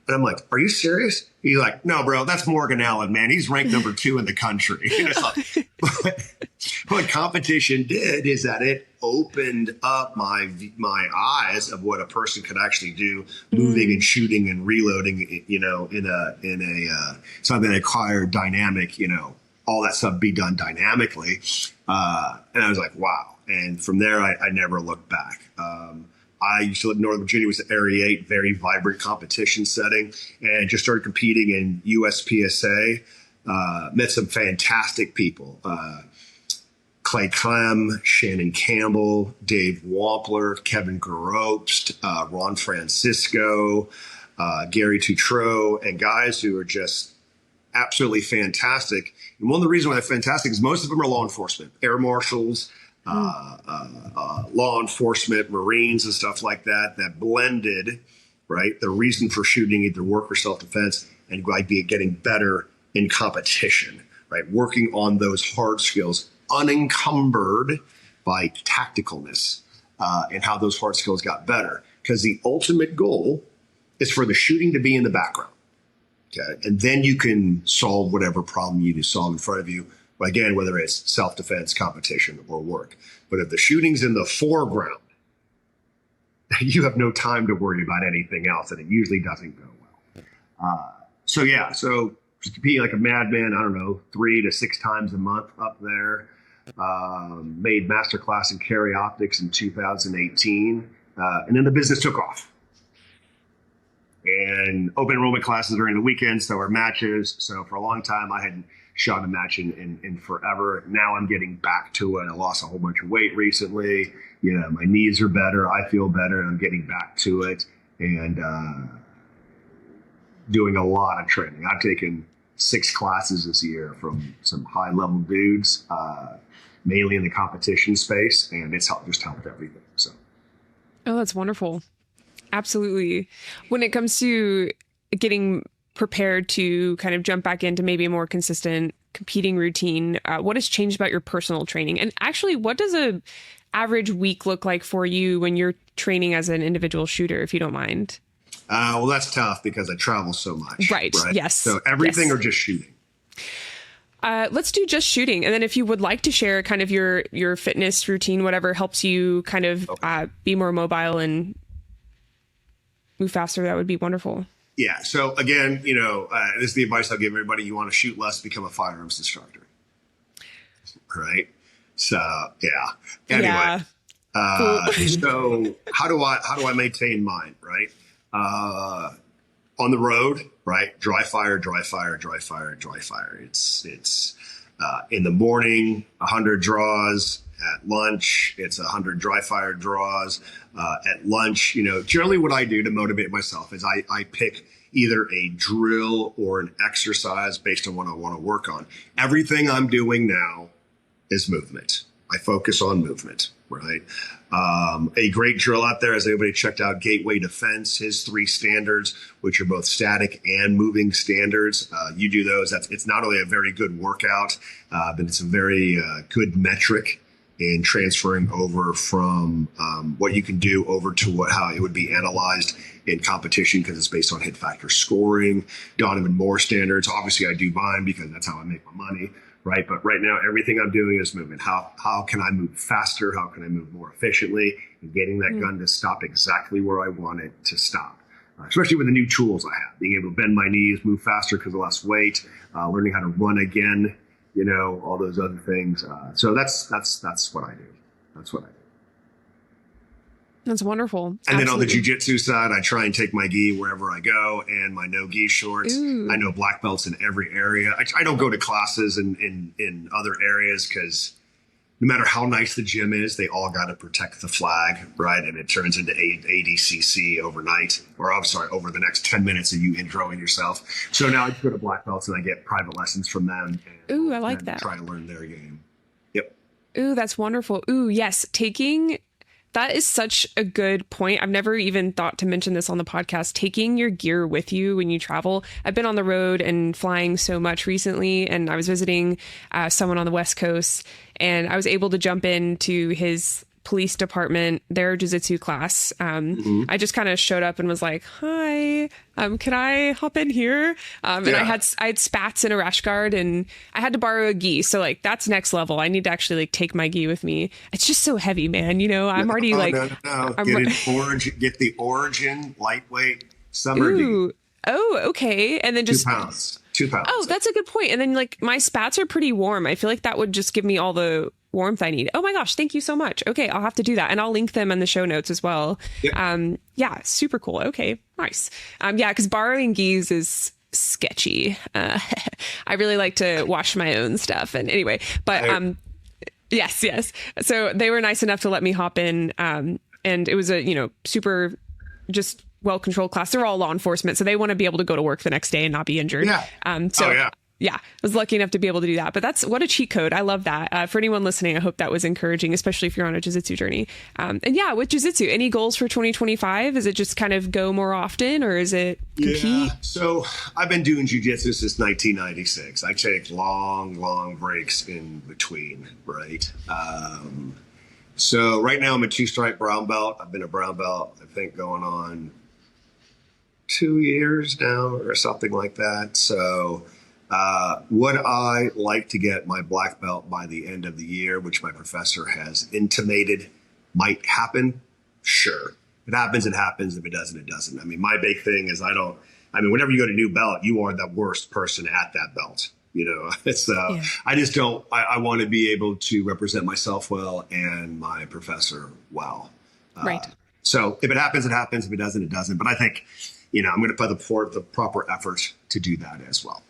And I'm like, are you serious? He's like, no, bro, that's Morgan Allen, man. He's ranked number 2 in the country. What competition did is that it opened up my eyes of what a person could actually do, moving and shooting and reloading, in a something that required dynamic, all that stuff be done dynamically. And I was like, wow. And from there, I never looked back. I used to live in Northern Virginia. It was the Area 8, very vibrant competition setting, and just started competing in USPSA. Met some fantastic people. Clay Clem, Shannon Campbell, Dave Wampler, Kevin Garopst, Ron Francisco, Gary Tutreau, and guys who are just absolutely fantastic. And one of the reasons why they're fantastic is most of them are law enforcement, air marshals, law enforcement, Marines and stuff like that blended, right? The reason for shooting either work or self-defense and by getting better in competition, right? Working on those hard skills unencumbered by tacticalness and how those hard skills got better. Because the ultimate goal is for the shooting to be in the background. Okay. And then you can solve whatever problem you need to solve in front of you. Again, whether it's self-defense, competition, or work. But if the shooting's in the foreground, you have no time to worry about anything else, and it usually doesn't go well. So just competing like a madman, 3 to 6 times a month up there. Made masterclass in carry optics in 2018. And then the business took off. And open enrollment classes during the weekends, so our matches. So for a long time, I had shot a match in forever. Now I'm getting back to it. I lost a whole bunch of weight recently. My knees are better. I feel better, and I'm getting back to it and doing a lot of training. I've taken 6 classes this year from some high level dudes, mainly in the competition space, and it's just helped everything. So, oh, that's wonderful. Absolutely. When it comes to getting prepared to kind of jump back into maybe a more consistent competing routine, what has changed about your personal training? And actually, what does a average week look like for you when you're training as an individual shooter, if you don't mind? Well, that's tough because I travel so much. Right. Yes. So everything or just shooting? Let's do just shooting. And then if you would like to share kind of your fitness routine, whatever helps you kind of be more mobile and move faster, that would be wonderful. Yeah. So again, this is the advice I'll give everybody. You want to shoot less, become a firearms instructor. Right. So, yeah. Anyway, so how do I maintain mine? Right. On the road, right? Dry fire. It's in the morning, 100 draws. At lunch, it's 100 dry fire draws. At lunch, generally what I do to motivate myself is I pick either a drill or an exercise based on what I want to work on. Everything I'm doing now is movement. I focus on movement, right? A great drill out there, has anybody checked out Gateway Defense, his 3 standards, which are both static and moving standards. You do those. It's not only a very good workout, but it's a very good metric in transferring over from what you can do over to how it would be analyzed in competition, because it's based on hit factor scoring. Donovan Moore standards. Obviously, I do mine because that's how I make my money. Right. But right now, everything I'm doing is movement. How can I move faster? How can I move more efficiently? And getting that gun to stop exactly where I want it to stop, especially with the new tools I have, being able to bend my knees, move faster because of less weight, learning how to run again, all those other things. So that's what I do. That's what I do. That's wonderful. And then on the jiu-jitsu side, I try and take my gi wherever I go and my no-gi shorts. Ooh. I know black belts in every area. I don't go to classes in other areas because no matter how nice the gym is, they all got to protect the flag, right? And it turns into ADCC overnight, or I'm sorry, over the next 10 minutes of you introing yourself. So now I just go to black belts and I get private lessons from them. And, ooh, I like that. Try to learn their game. Yep. Ooh, that's wonderful. Ooh, yes. That is such a good point. I've never even thought to mention this on the podcast. Taking your gear with you when you travel. I've been on the road and flying so much recently, and I was visiting someone on the West Coast, and I was able to jump into his police department, their jiu-jitsu class. I just kind of showed up and was like, hi, can I hop in here? And I had spats and a rash guard, and I had to borrow a gi. So that's next level. I need to actually take my gi with me. It's just so heavy, man. I'm already Get the Origin lightweight summer gi. Oh, okay. And then just 2 pounds. 2 pounds. Oh, that's a good point. And then my spats are pretty warm. I feel like that would just give me all the warmth I need. Oh my gosh, thank you so much. Okay, I'll have to do that, and I'll link them in the show notes as well. Yep. Yeah, super cool. Okay, nice. Because borrowing gis is sketchy. I really like to wash my own stuff, and anyway, but yes. So they were nice enough to let me hop in, and it was a super just well-controlled class. They're all law enforcement, so they want to be able to go to work the next day and not be injured. Yeah. Yeah, I was lucky enough to be able to do that. But what a cheat code. I love that. For anyone listening, I hope that was encouraging, especially if you're on a jiu-jitsu journey. And with jiu-jitsu, any goals for 2025? Is it just kind of go more often, or is it compete? Yeah, so I've been doing jiu-jitsu since 1996. I take long breaks in between, right? So right now I'm a 2-stripe brown belt. I've been a brown belt, I think, going on 2 years now or something like that. So would I like to get my black belt by the end of the year, which my professor has intimated might happen? Sure. If it happens, it happens. If it doesn't, it doesn't. I mean, my big thing is whenever you go to new belt, you are the worst person at that belt. It's, I just don't, I want to be able to represent myself well and my professor well. Right. So if it happens, it happens. If it doesn't, it doesn't. But I think, I'm going to put the proper effort to do that as well.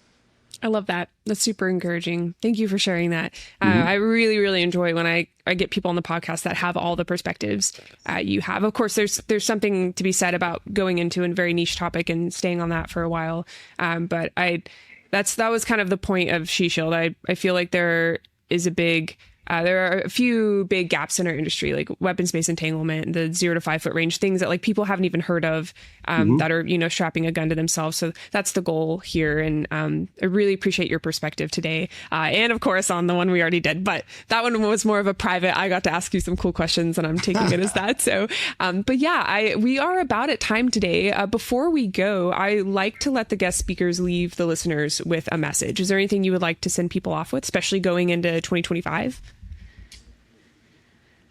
I love that. That's super encouraging. Thank you for sharing that. I really, really enjoy when I get people on the podcast that have all the perspectives you have. Of course, there's something to be said about going into a very niche topic and staying on that for a while. But that was kind of the point of She Shield. I feel like there are a few big gaps in our industry, like weapons-based entanglement, the 0 to 5 foot range, things that like people haven't even heard of, that are, strapping a gun to themselves. So that's the goal here. And I really appreciate your perspective today. And of course on the one we already did, but that one was more of a private, I got to ask you some cool questions and I'm taking it as that. So, but yeah, we are about at time today. Before we go, I like to let the guest speakers leave the listeners with a message. Is there anything you would like to send people off with, especially going into 2025?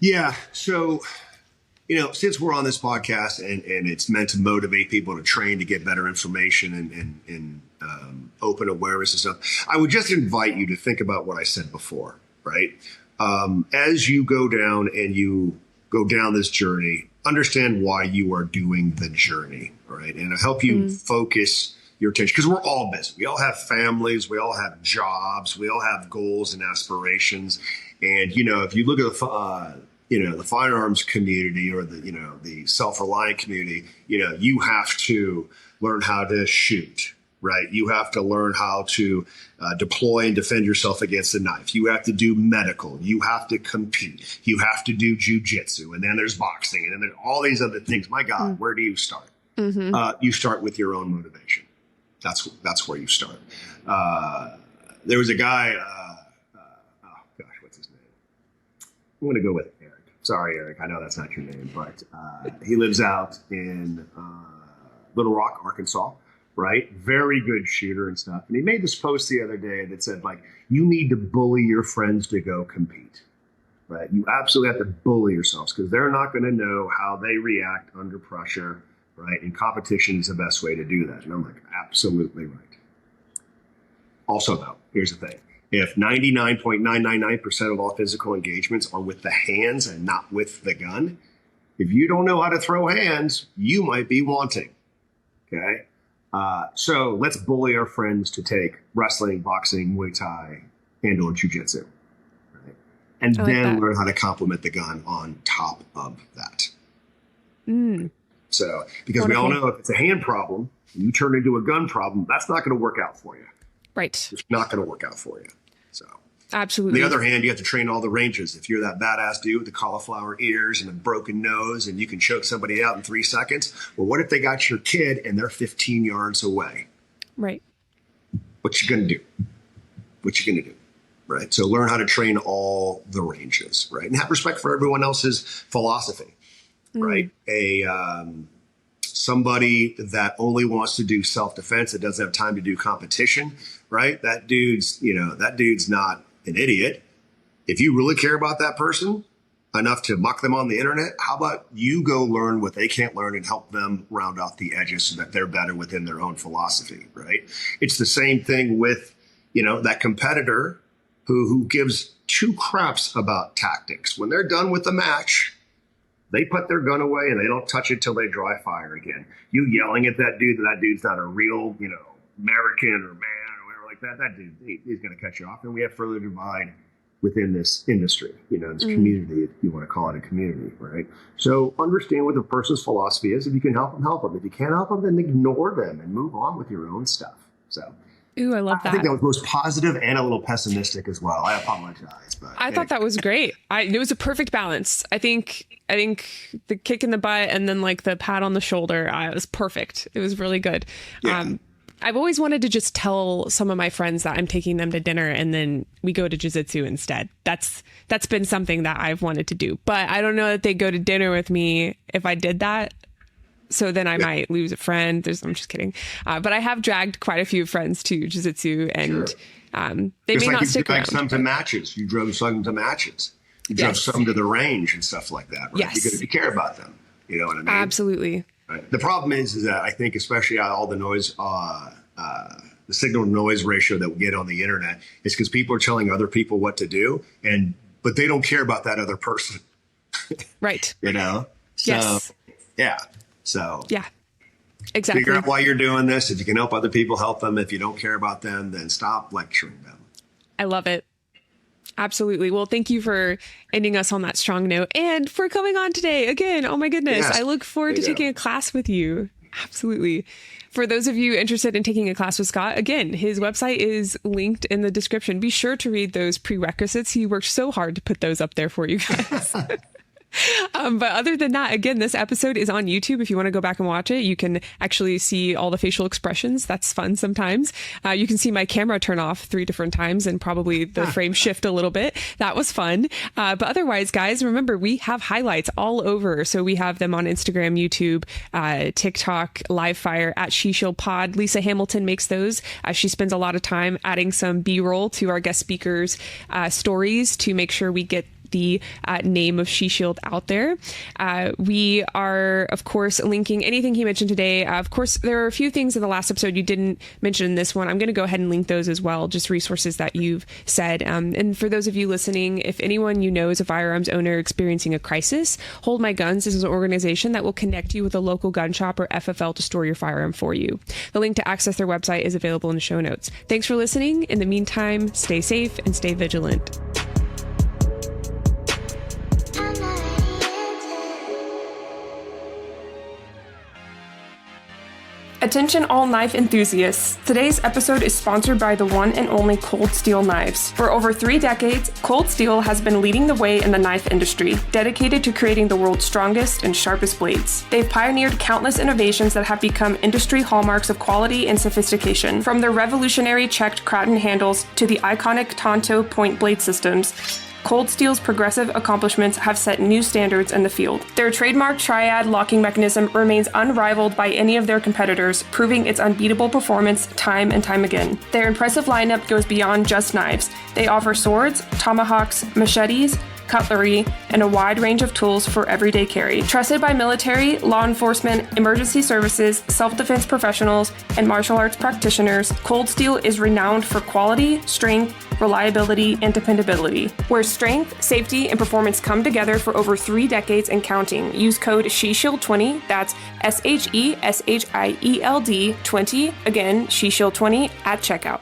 Yeah. So, since we're on this podcast and it's meant to motivate people to train to get better information and open awareness and stuff, I would just invite you to think about what I said before, right? As you go down this journey, understand why you are doing the journey, right? And it'll help you focus your attention, because we're all busy. We all have families. We all have jobs. We all have goals and aspirations. And, if you look at the firearms community or the self-reliant community, you have to learn how to shoot, right? You have to learn how to deploy and defend yourself against a knife. You have to do medical. You have to compete. You have to do jujitsu. And then there's boxing. And then there's all these other things. My God, where do you start? You start with your own motivation. That's where you start. There was a guy, what's his name? I'm going to go with Eric. Sorry, Eric. I know that's not your name, but he lives out in Little Rock, Arkansas, right? Very good shooter and stuff. And he made this post the other day that said, like, you need to bully your friends to go compete, right? You absolutely have to bully yourselves because they're not going to know how they react under pressure, right? And competition is the best way to do that. And I'm like, absolutely right. Also, though, here's the thing. If 99.999% of all physical engagements are with the hands and not with the gun, if you don't know how to throw hands, you might be wanting. Okay? So let's bully our friends to take wrestling, boxing, Muay Thai, and/or jujitsu. Right? And then learn how to complement the gun on top of that. So, because Wonderful. we all know if it's a hand problem, and you turn it into a gun problem, that's not going to work out for you. Right. It's not going to work out for you. So, absolutely. On the other hand, you have to train all the ranges. If you're that badass dude with the cauliflower ears and a broken nose and you can choke somebody out in 3 seconds, well, what if they got your kid and they're 15 yards away? Right. What you going to do? Right. So learn how to train all the ranges, right? And have respect for everyone else's philosophy, right? Somebody that only wants to do self-defense, that doesn't have time to do competition, right? That dude's not an idiot. If you really care about that person enough to muck them on the internet, how about you go learn what they can't learn and help them round out the edges so that they're better within their own philosophy, right? It's the same thing with, that competitor who gives 2 craps about tactics. When they're done with the match, they put their gun away and they don't touch it till they dry fire again. You yelling at that dude's not a real, American or man or whatever like that. That dude, he's going to cut you off. And we have further divide within this industry, this community, if you want to call it a community, right? So understand what the person's philosophy is. If you can help them, help them. If you can't help them, then ignore them and move on with your own stuff. So. Ooh, I love that. I think that was most positive and a little pessimistic as well. I apologize, but I thought that was great. It was a perfect balance. I think the kick in the butt and then like the pat on the shoulder, it was perfect. It was really good. Yeah. I've always wanted to just tell some of my friends that I'm taking them to dinner and then we go to jiu-jitsu instead. That's been something that I've wanted to do, but I don't know that they go to dinner with me if I did that. So then I might lose a friend. I'm just kidding. But I have dragged quite a few friends to jiu-jitsu and they may not stick around. Like some to matches. You drove some to matches. You drove some to the range and stuff like that, right? Yes. Because you care about them. You know what I mean? Absolutely. Right. The problem is that I think, especially all the noise, the signal noise ratio that we get on the internet is because people are telling other people what to do, but they don't care about that other person. Right. So, yes. yeah. So yeah. Exactly. Figure out why you're doing this. If you can help other people, help them. If you don't care about them, then stop lecturing them. I love it. Absolutely. Well, thank you for ending us on that strong note and for coming on today again. Oh my goodness. Yes. I look forward to taking a class with you. Absolutely. For those of you interested in taking a class with Scott, again, his website is linked in the description. Be sure to read those prerequisites. He worked so hard to put those up there for you guys. But other than that, again, this episode is on YouTube. If you want to go back and watch it, you can actually see all the facial expressions. That's fun sometimes. You can see my camera turn off 3 different times and probably the frame shift a little bit. That was fun. But otherwise, guys, remember, we have highlights all over. So we have them on Instagram, YouTube, TikTok, Livefire, at SheShieldPod. Lisa Hamilton makes those. She spends a lot of time adding some B-roll to our guest speakers' stories to make sure we get the name of SheShield out there. We are, of course, linking anything he mentioned today. Of course, there are a few things in the last episode you didn't mention in this one. I'm going to go ahead and link those as well, just resources that you've said. And for those of you listening, if anyone you know is a firearms owner experiencing a crisis, Hold My Guns is an organization that will connect you with a local gun shop or FFL to store your firearm for you. The link to access their website is available in the show notes. Thanks for listening. In the meantime, stay safe and stay vigilant. Attention all knife enthusiasts. Today's episode is sponsored by the one and only Cold Steel Knives. For over 3 decades, Cold Steel has been leading the way in the knife industry, dedicated to creating the world's strongest and sharpest blades. They've pioneered countless innovations that have become industry hallmarks of quality and sophistication. From their revolutionary checked Kraton handles to the iconic Tonto point blade systems, Cold Steel's progressive accomplishments have set new standards in the field. Their trademark triad locking mechanism remains unrivaled by any of their competitors, proving its unbeatable performance time and time again. Their impressive lineup goes beyond just knives. They offer swords, tomahawks, machetes, cutlery, and a wide range of tools for everyday carry. Trusted by military, law enforcement, emergency services, self-defense professionals, and martial arts practitioners, Cold Steel is renowned for quality, strength, reliability, and dependability. Where strength, safety, and performance come together for over 3 decades and counting. Use code SheShield20, that's SHESHIELD 20, again, SheShield20 at checkout.